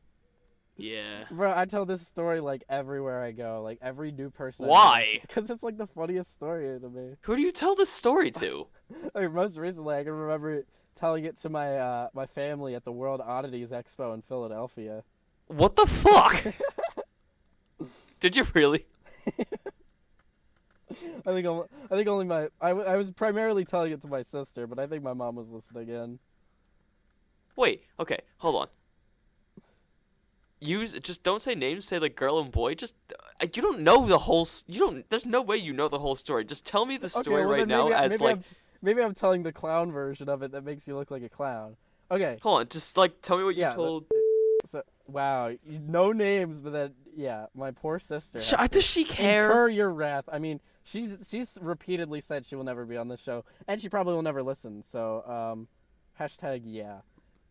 Yeah. Bro, I tell this story, like, everywhere I go. Like, every new person. Why? Because it's, like, the funniest story to me. Who do you tell this story to? Like, most recently, I can remember telling it to my my family at the World Oddities Expo in Philadelphia. What the fuck? Did you really? I think only my... I was primarily telling it to my sister, but I think my mom was listening in. Wait, okay, hold on. Just don't say names, say like girl and boy. Just, you don't know the whole... There's no way you know the whole story. Just tell me the story right now as like... Maybe I'm telling the clown version of it that makes you look like a clown. Okay. Hold on, just like tell me what you told... So, wow, no names, but then, yeah, my poor sister. Does she care? Incur your wrath. I mean, she's repeatedly said she will never be on this show, and she probably will never listen, so, hashtag yeah.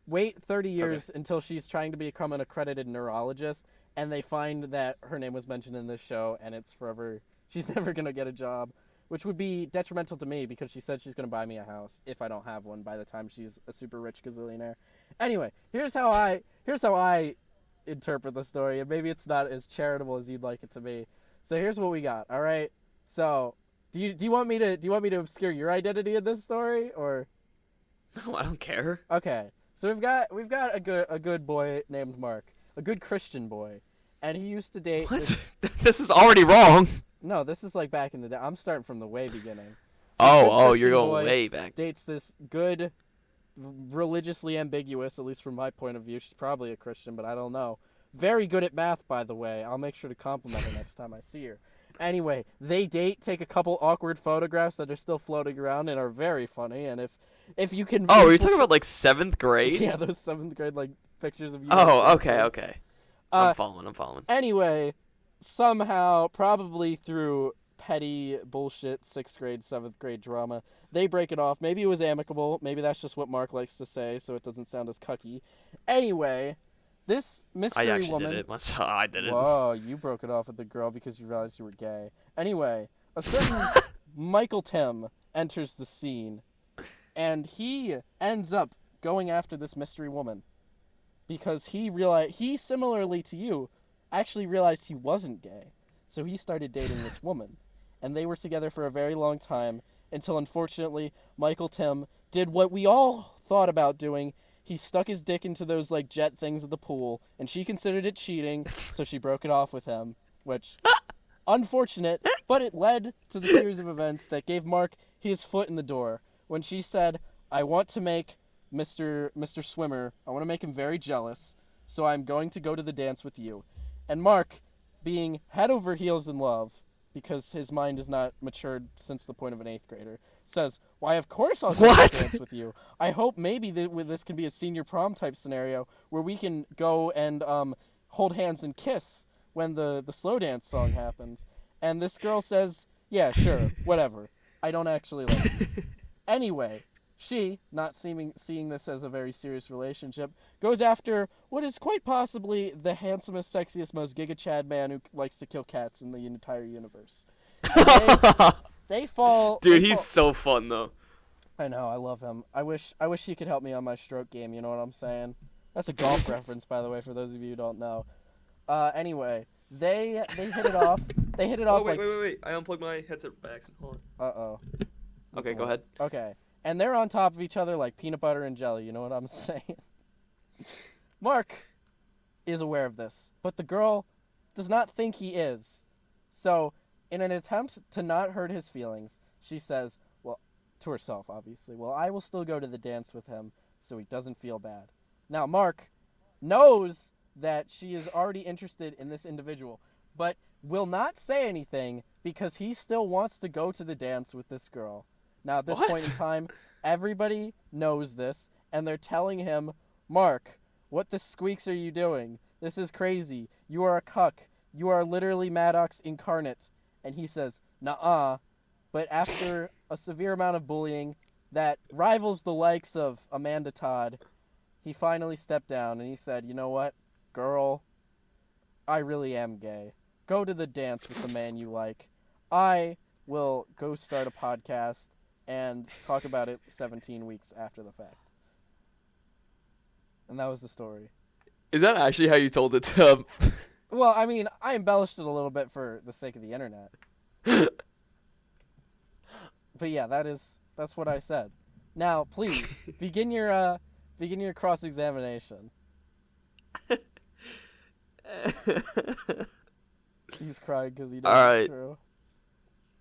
Wait 30 years until she's trying to become an accredited neurologist, and they find that her name was mentioned in this show, and it's forever, she's never gonna get a job, which would be detrimental to me, because she said she's gonna buy me a house if I don't have one by the time she's a super rich gazillionaire. Anyway, here's how I interpret the story, and maybe it's not as charitable as you'd like it to be. So here's what we got. All right. So do you want me to obscure your identity in this story, or? No, I don't care. Okay. So we've got a good boy named Mark, a good Christian boy, and he used to date. What? This is already wrong. No, this is like back in the day. I'm starting from the way beginning. So you're going way back. Dates this good, religiously ambiguous, at least from my point of view. She's probably a Christian, but I don't know. Very good at math, by the way. I'll make sure to compliment her next time I see her. Anyway, they date, take a couple awkward photographs that are still floating around and are very funny. And if you can... Oh, are you talking about like 7th grade? Yeah, those 7th grade like pictures of you. Oh, okay. I'm following. Anyway, somehow, probably through petty bullshit 6th grade, 7th grade drama, they break it off. Maybe it was amicable. Maybe that's just what Mark likes to say, so it doesn't sound as cucky. Anyway, this mystery woman... I actually did it myself. I did it. Whoa, you broke it off with the girl because you realized you were gay. Anyway, a certain Michael Tim enters the scene, and he ends up going after this mystery woman because he similarly to you, actually realized he wasn't gay. So he started dating this woman, and they were together for a very long time until, unfortunately, Michael Tim did what we all thought about doing. He stuck his dick into those, like, jet things at the pool, and she considered it cheating, so she broke it off with him, which, unfortunate, but it led to the series of events that gave Mark his foot in the door. When she said, I want to make Mr. Swimmer, I want to make him very jealous, so I'm going to go to the dance with you. And Mark, being head over heels in love, because his mind is not matured since the point of an 8th grader. Says, why, of course I'll go to the dance with you. I hope maybe this can be a senior prom type scenario where we can go and hold hands and kiss when the slow dance song happens. And this girl says, yeah, sure, whatever. I don't actually like you. Anyway, she, not seeing this as a very serious relationship, goes after what is quite possibly the handsomest, sexiest, most Giga Chad man who likes to kill cats in the entire universe. They fall. Dude, he's so fun though. I know, I love him. I wish he could help me on my stroke game. You know what I'm saying? That's a golf reference, by the way, for those of you who don't know. Anyway, they hit it off. They hit it off. Wait! I unplugged my headset by accident. Hold on. Uh-oh. Okay, go ahead. Okay. And they're on top of each other like peanut butter and jelly, you know what I'm saying? Mark is aware of this, but the girl does not think he is. So, in an attempt to not hurt his feelings, she says, well, to herself, obviously, well, I will still go to the dance with him so he doesn't feel bad. Now, Mark knows that she is already interested in this individual, but will not say anything because he still wants to go to the dance with this girl. Now, at this point in time, everybody knows this, and they're telling him, Mark, what the squeaks are you doing? This is crazy. You are a cuck. You are literally Maddox incarnate. And he says, nuh-uh. But after a severe amount of bullying that rivals the likes of Amanda Todd, he finally stepped down, and he said, you know what, girl, I really am gay. Go to the dance with the man you like. I will go start a podcast and talk about it 17 weeks after the fact. And that was the story. Is that actually how you told it to him? Well, I mean, I embellished it a little bit for the sake of the internet. But yeah, that's what I said. Now, please, begin your cross-examination. He's crying because he knows it's true.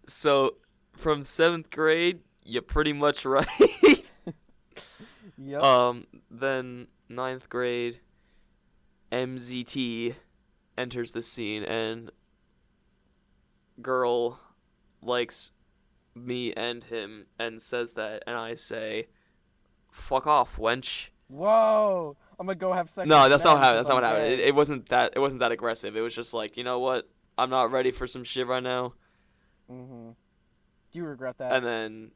So, from 7th grade, you're pretty much right. Yep. Then 9th grade, MZT enters the scene, and girl likes me and him and says that, and I say, fuck off, wench. Whoa! I'm gonna go have sex. No, that's not what happened. It wasn't that aggressive. It was just like, you know what? I'm not ready for some shit right now. Mm-hmm. Do you regret that? And then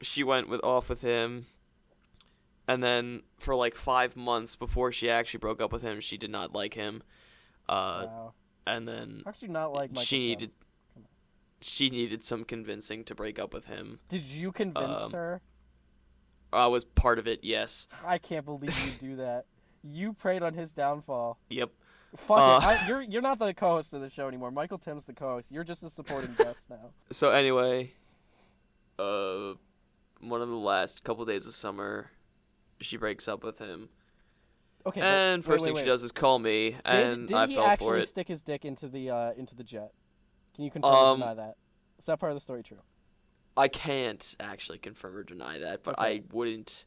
she went off with him. And then for like 5 months before she actually broke up with him, she did not like him. Wow. And then how could you not like Michael she needed some convincing to break up with him. Did you convince her? I was part of it, yes. I can't believe you do that. You preyed on his downfall. Yep. Fuck it. You're not the co-host of the show anymore. Michael Tim's the co-host. You're just a supporting guest now. So anyway, one of the last couple days of summer, she breaks up with him. Okay. And first thing she does is call me, and I fell for it. Did he actually stick his dick into the jet? Can you confirm or deny that? Is that part of the story true? I can't actually confirm or deny that, but okay. I wouldn't.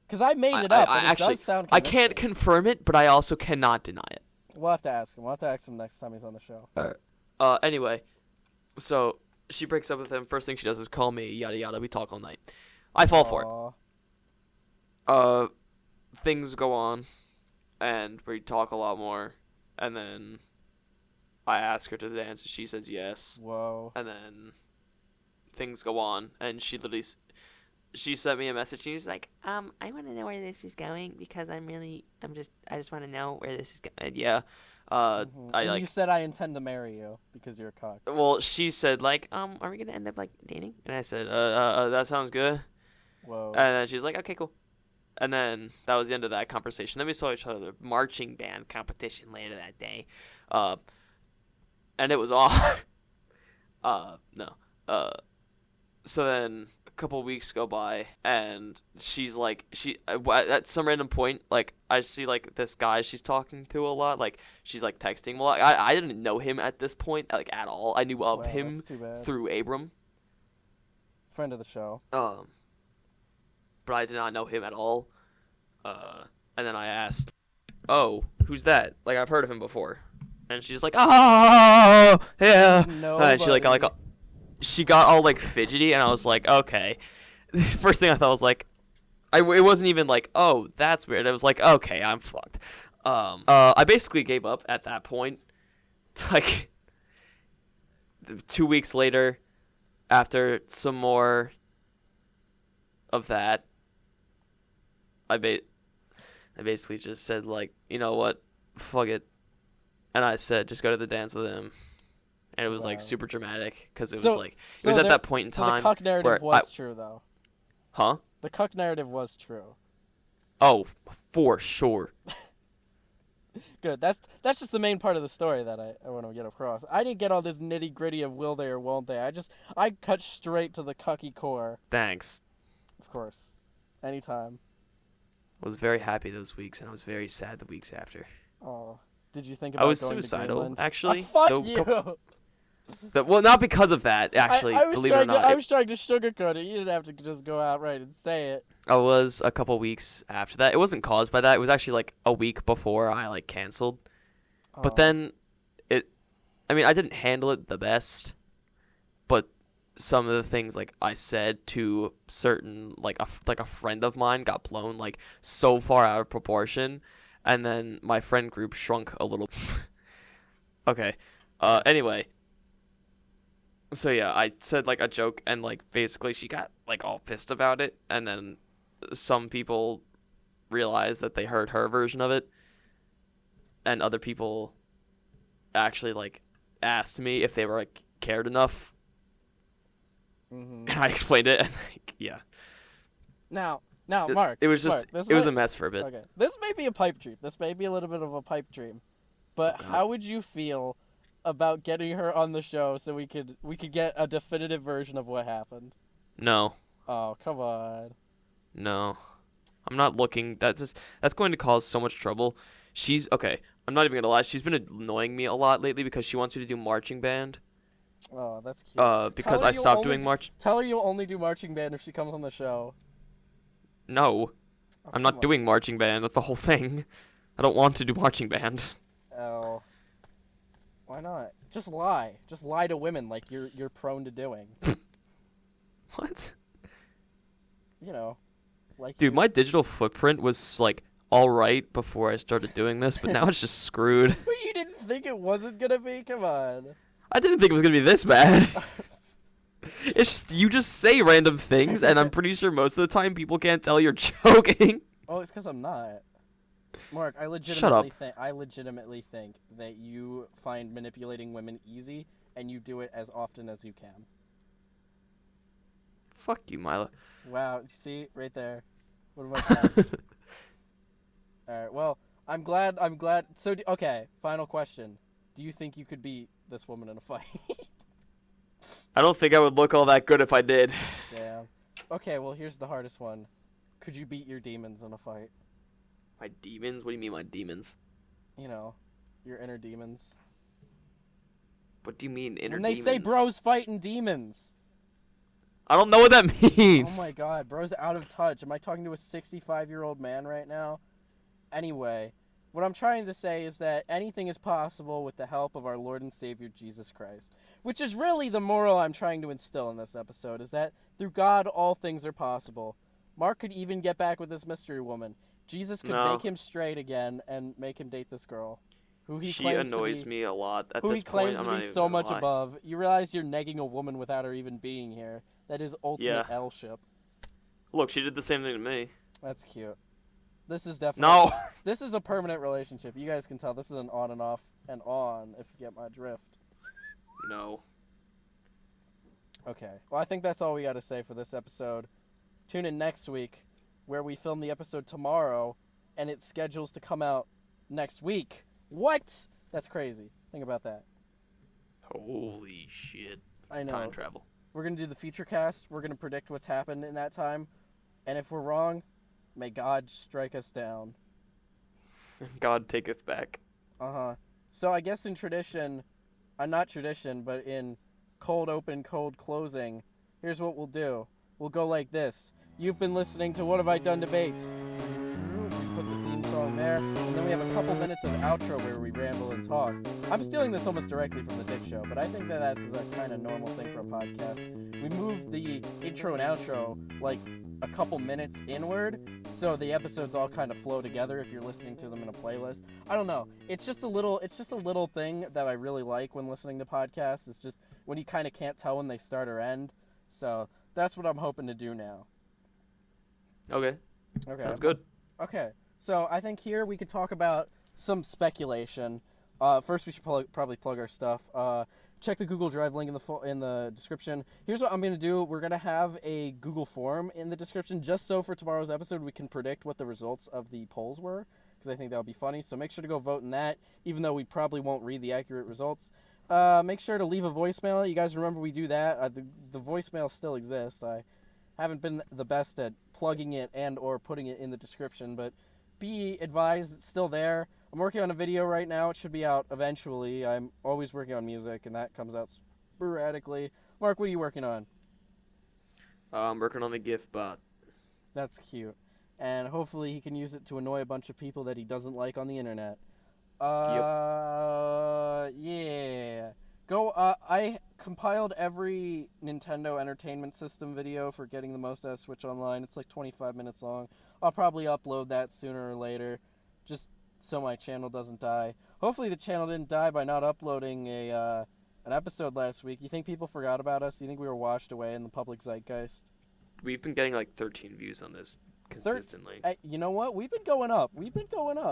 Because I made it up. It does sound I can't confirm it, but I also cannot deny it. We'll have to ask him. We'll have to ask him next time he's on the show. Anyway, so she breaks up with him. First thing she does is call me, yada yada. We talk all night. I fall for it. Things go on, and we talk a lot more, and then I ask her to dance, and she says yes. Whoa. And then things go on, and she sent me a message, and she's like, I want to know where this is going, because I just want to know where this is going. Yeah. Mm-hmm. You said I intend to marry you because you're a cock. Well, she said, like, are we going to end up, like, dating? And I said, that sounds good. Whoa. And then she's like, okay, cool. And then that was the end of that conversation. Then we saw each other at the marching band competition later that day. And it was off. So then a couple weeks go by, and she's like, at some random point, like, I see, like, this guy she's talking to a lot, like, she's, like, texting a lot. I didn't know him at this point, like, at all. I knew of him through Abram. Friend of the show. But I did not know him at all. And then I asked, oh, who's that? Like, I've heard of him before. And she's like, oh, yeah. Nobody. And she got all, like, fidgety, and I was like, okay. First thing I thought was, like, it wasn't even like, oh, that's weird. It was like, okay, I'm fucked. I basically gave up at that point. Like, 2 weeks later, after some more of that, I basically just said, like, you know what, fuck it. And I said, just go to the dance with him. And it was, like, super dramatic, because it was at that point in time. So the cuck narrative was true, though. Huh? The cuck narrative was true. Oh, for sure. Good. That's just the main part of the story that I want to get across. I didn't get all this nitty gritty of will they or won't they. I cut straight to the cucky core. Thanks. Of course. Anytime. I was very happy those weeks, and I was very sad the weeks after. Oh. Did you think about I was going suicidal, to Greenland? actually. Fuck you! Well, not because of that, actually, believe it or not. I was trying to sugarcoat it. You didn't have to just go outright and say it. I was a couple weeks after that. It wasn't caused by that. It was actually, like, a week before I, like, canceled. Oh. But then, I didn't handle it the best. But some of the things, like, I said to certain, like a friend of mine got blown, like, so far out of proportion. And then my friend group shrunk a little. Okay. Anyway. So yeah, I said, like, a joke, and, like, basically she got, like, all pissed about it, and then some people realized that they heard her version of it, and other people actually, like, asked me if they were, like, cared enough, and I explained it, and, like, yeah. Now, Mark. It was just, Mark, it was a mess for a bit. Okay. This may be a pipe dream. This may be a little bit of a pipe dream, but how would you feel about getting her on the show so we could get a definitive version of what happened? No. Oh, come on. No. I'm not looking. That's going to cause so much trouble. Okay, I'm not even going to lie. She's been annoying me a lot lately because she wants me to do marching band. Oh, that's cute. Because I stopped doing march. Tell her you'll only do marching band if she comes on the show. No. I'm not doing marching band. That's the whole thing. I don't want to do marching band. Oh. Why not? Just lie. Just lie to women like you're prone to doing. What? You know, like. Dude, my digital footprint was, like, all right before I started doing this, but now it's just screwed. But you didn't think it wasn't gonna be? Come on. I didn't think it was gonna be this bad. It's just you just say random things, and I'm pretty sure most of the time people can't tell you're joking. Oh, it's because I'm not. Mark, I legitimately think that you find manipulating women easy, and you do it as often as you can. Fuck you, Mila. Wow, see? Right there. What am I saying? Alright, well, I'm glad. So, okay, final question. Do you think you could beat this woman in a fight? I don't think I would look all that good if I did. Damn. Okay, well, here's the hardest one. Could you beat your demons in a fight? My demons? What do you mean, my demons? You know, your inner demons. What do you mean, inner when demons? They say bros fighting demons. I don't know what that means. Oh my god, bro's out of touch. Am I talking to a 65-year-old man right now? Anyway, what I'm trying to say is that anything is possible with the help of our Lord and Savior Jesus Christ. Which is really the moral I'm trying to instill in this episode, is that through God, all things are possible. Mark could even get back with this mystery woman. Jesus could make him straight again and make him date this girl. She annoys me a lot at this point. Who he claims to be so much above. You realize you're negging a woman without her even being here. That is ultimate L-ship. Look, she did the same thing to me. That's cute. This is definitely... No! This is a permanent relationship. You guys can tell this is an on and off and on, if you get my drift. No. Okay. Well, I think that's all we got to say for this episode. Tune in next week, where we film the episode tomorrow, and it schedules to come out next week. What? That's crazy. Think about that. Holy shit. I know. Time travel. We're going to do the feature cast. We're going to predict what's happened in that time. And if we're wrong, may God strike us down. God taketh back. Uh-huh. So I guess in tradition, not tradition, but in cold open, cold closing, here's what we'll do. We'll go like this. You've been listening to What Have I Done Debates. We put the theme song there. there, and then we have a couple minutes of outro where we ramble and talk. I'm stealing this almost directly from the Dick Show, but I think that that's a kind of normal thing for a podcast. We moved the intro and outro like a couple minutes inward, so the episodes all kind of flow together if you're listening to them in a playlist. I don't know. It's just a little thing that I really like when listening to podcasts. It's just when you kind of can't tell when they start or end. So that's what I'm hoping to do now. Okay. Sounds good. Okay. So I think here we could talk about some speculation. First, we should probably plug our stuff. Check the Google Drive link in the description. Here's what I'm going to do. We're going to have a Google form in the description just so for tomorrow's episode we can predict what the results of the polls were, because I think that would be funny. So make sure to go vote in that, even though we probably won't read the accurate results. Make sure to leave a voicemail. You guys remember we do that. The voicemail still exists. I haven't been the best at plugging it and or putting it in the description, but be advised it's still there. I'm working on a video right now. It should be out eventually. I'm always working on music, and that comes out sporadically. Mark, what are you working on? I'm working on the GIF bot. That's cute. And hopefully he can use it to annoy a bunch of people that he doesn't like on the internet. Yeah. I compiled every Nintendo Entertainment System video for getting the most out of Switch Online. It's like 25 minutes long. I'll probably upload that sooner or later, just so my channel doesn't die. Hopefully the channel didn't die by not uploading an episode last week. You think people forgot about us? You think we were washed away in the public zeitgeist? We've been getting like 13 views on this consistently. You know what? We've been going up.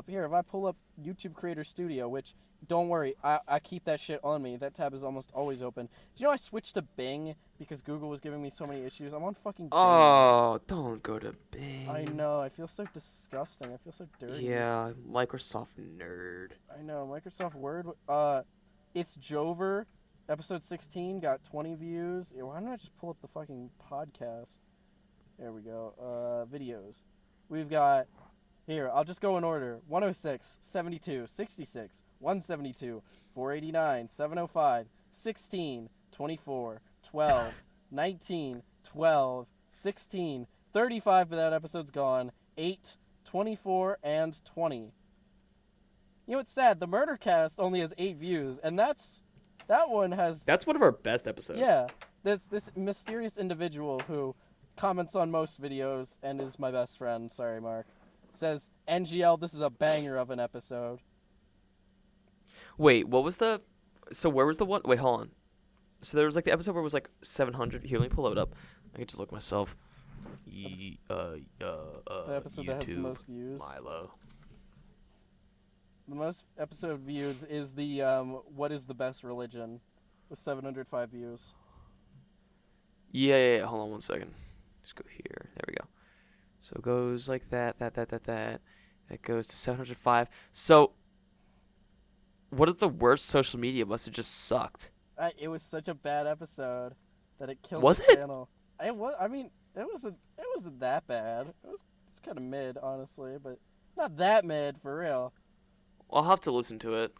Here, if I pull up YouTube Creator Studio, which, don't worry, I keep that shit on me. That tab is almost always open. Do you know I switched to Bing because Google was giving me so many issues? I'm on fucking Bing. Oh, don't go to Bing. I know. I feel so disgusting. I feel so dirty. Yeah, Microsoft nerd. I know. Microsoft Word. It's Jover. Episode 16 got 20 views. Why don't I just pull up the fucking podcast? There we go. Videos. We've got... Here, I'll just go in order. 106, 72, 66, 172, 489, 705, 16, 24, 12, 19, 12, 16, 35, but that episode's gone, 8, 24, and 20. You know what's sad? The Murdercast only has 8 views, and that one has... That's one of our best episodes. Yeah. This mysterious individual who comments on most videos and is my best friend, sorry, Mark, says, NGL, this is a banger of an episode. Wait, what was the... So where was the one... Wait, hold on. So there was like the episode where it was like 700. Here, let me pull it up. I can just look myself. The episode that has the most views. Milo. The most episode views is the What is the Best Religion with 705 views. Yeah. Hold on one second. Just go here. There we go. So it goes like that. That goes to 705. So, what is the worst social media? Must have just sucked. It was such a bad episode that it killed Was the it? channel. It was. I mean, it wasn't that bad. It's kind of mid, honestly, but not that mid for real. I'll have to listen to it.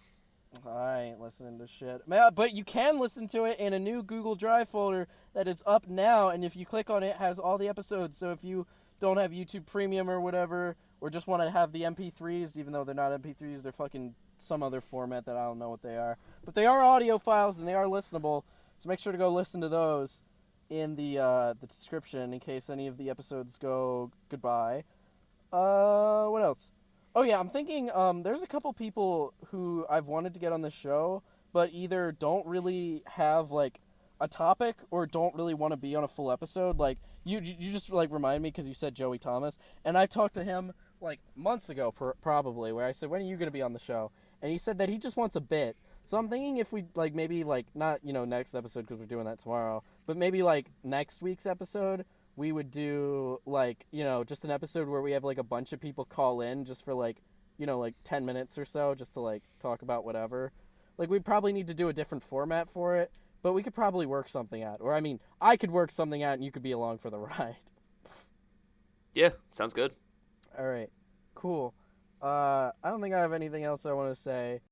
I ain't listening to shit. But you can listen to it in a new Google Drive folder that is up now, and if you click on it, it has all the episodes. So if you don't have YouTube Premium or whatever, or just want to have the MP3s, even though they're not MP3s, they're fucking some other format that I don't know what they are. But they are audio files, and they are listenable, so make sure to go listen to those in the description in case any of the episodes go goodbye. What else? Oh yeah, I'm thinking there's a couple people who I've wanted to get on the show, but either don't really have like a topic or don't really want to be on a full episode. Like you just like remind me because you said Joey Thomas, and I talked to him like months ago probably, where I said, when are you going to be on the show? And he said that he just wants a bit. So I'm thinking if we like maybe like not next episode because we're doing that tomorrow, but maybe like next week's episode we would do like just an episode where we have like a bunch of people call in just for like like 10 minutes or so just to like talk about whatever. Like we'd probably need to do a different format for it, but we could probably work something out. Or I mean, I could work something out and you could be along for the ride. Yeah, sounds good. All right, cool. I don't think I have anything else I want to say.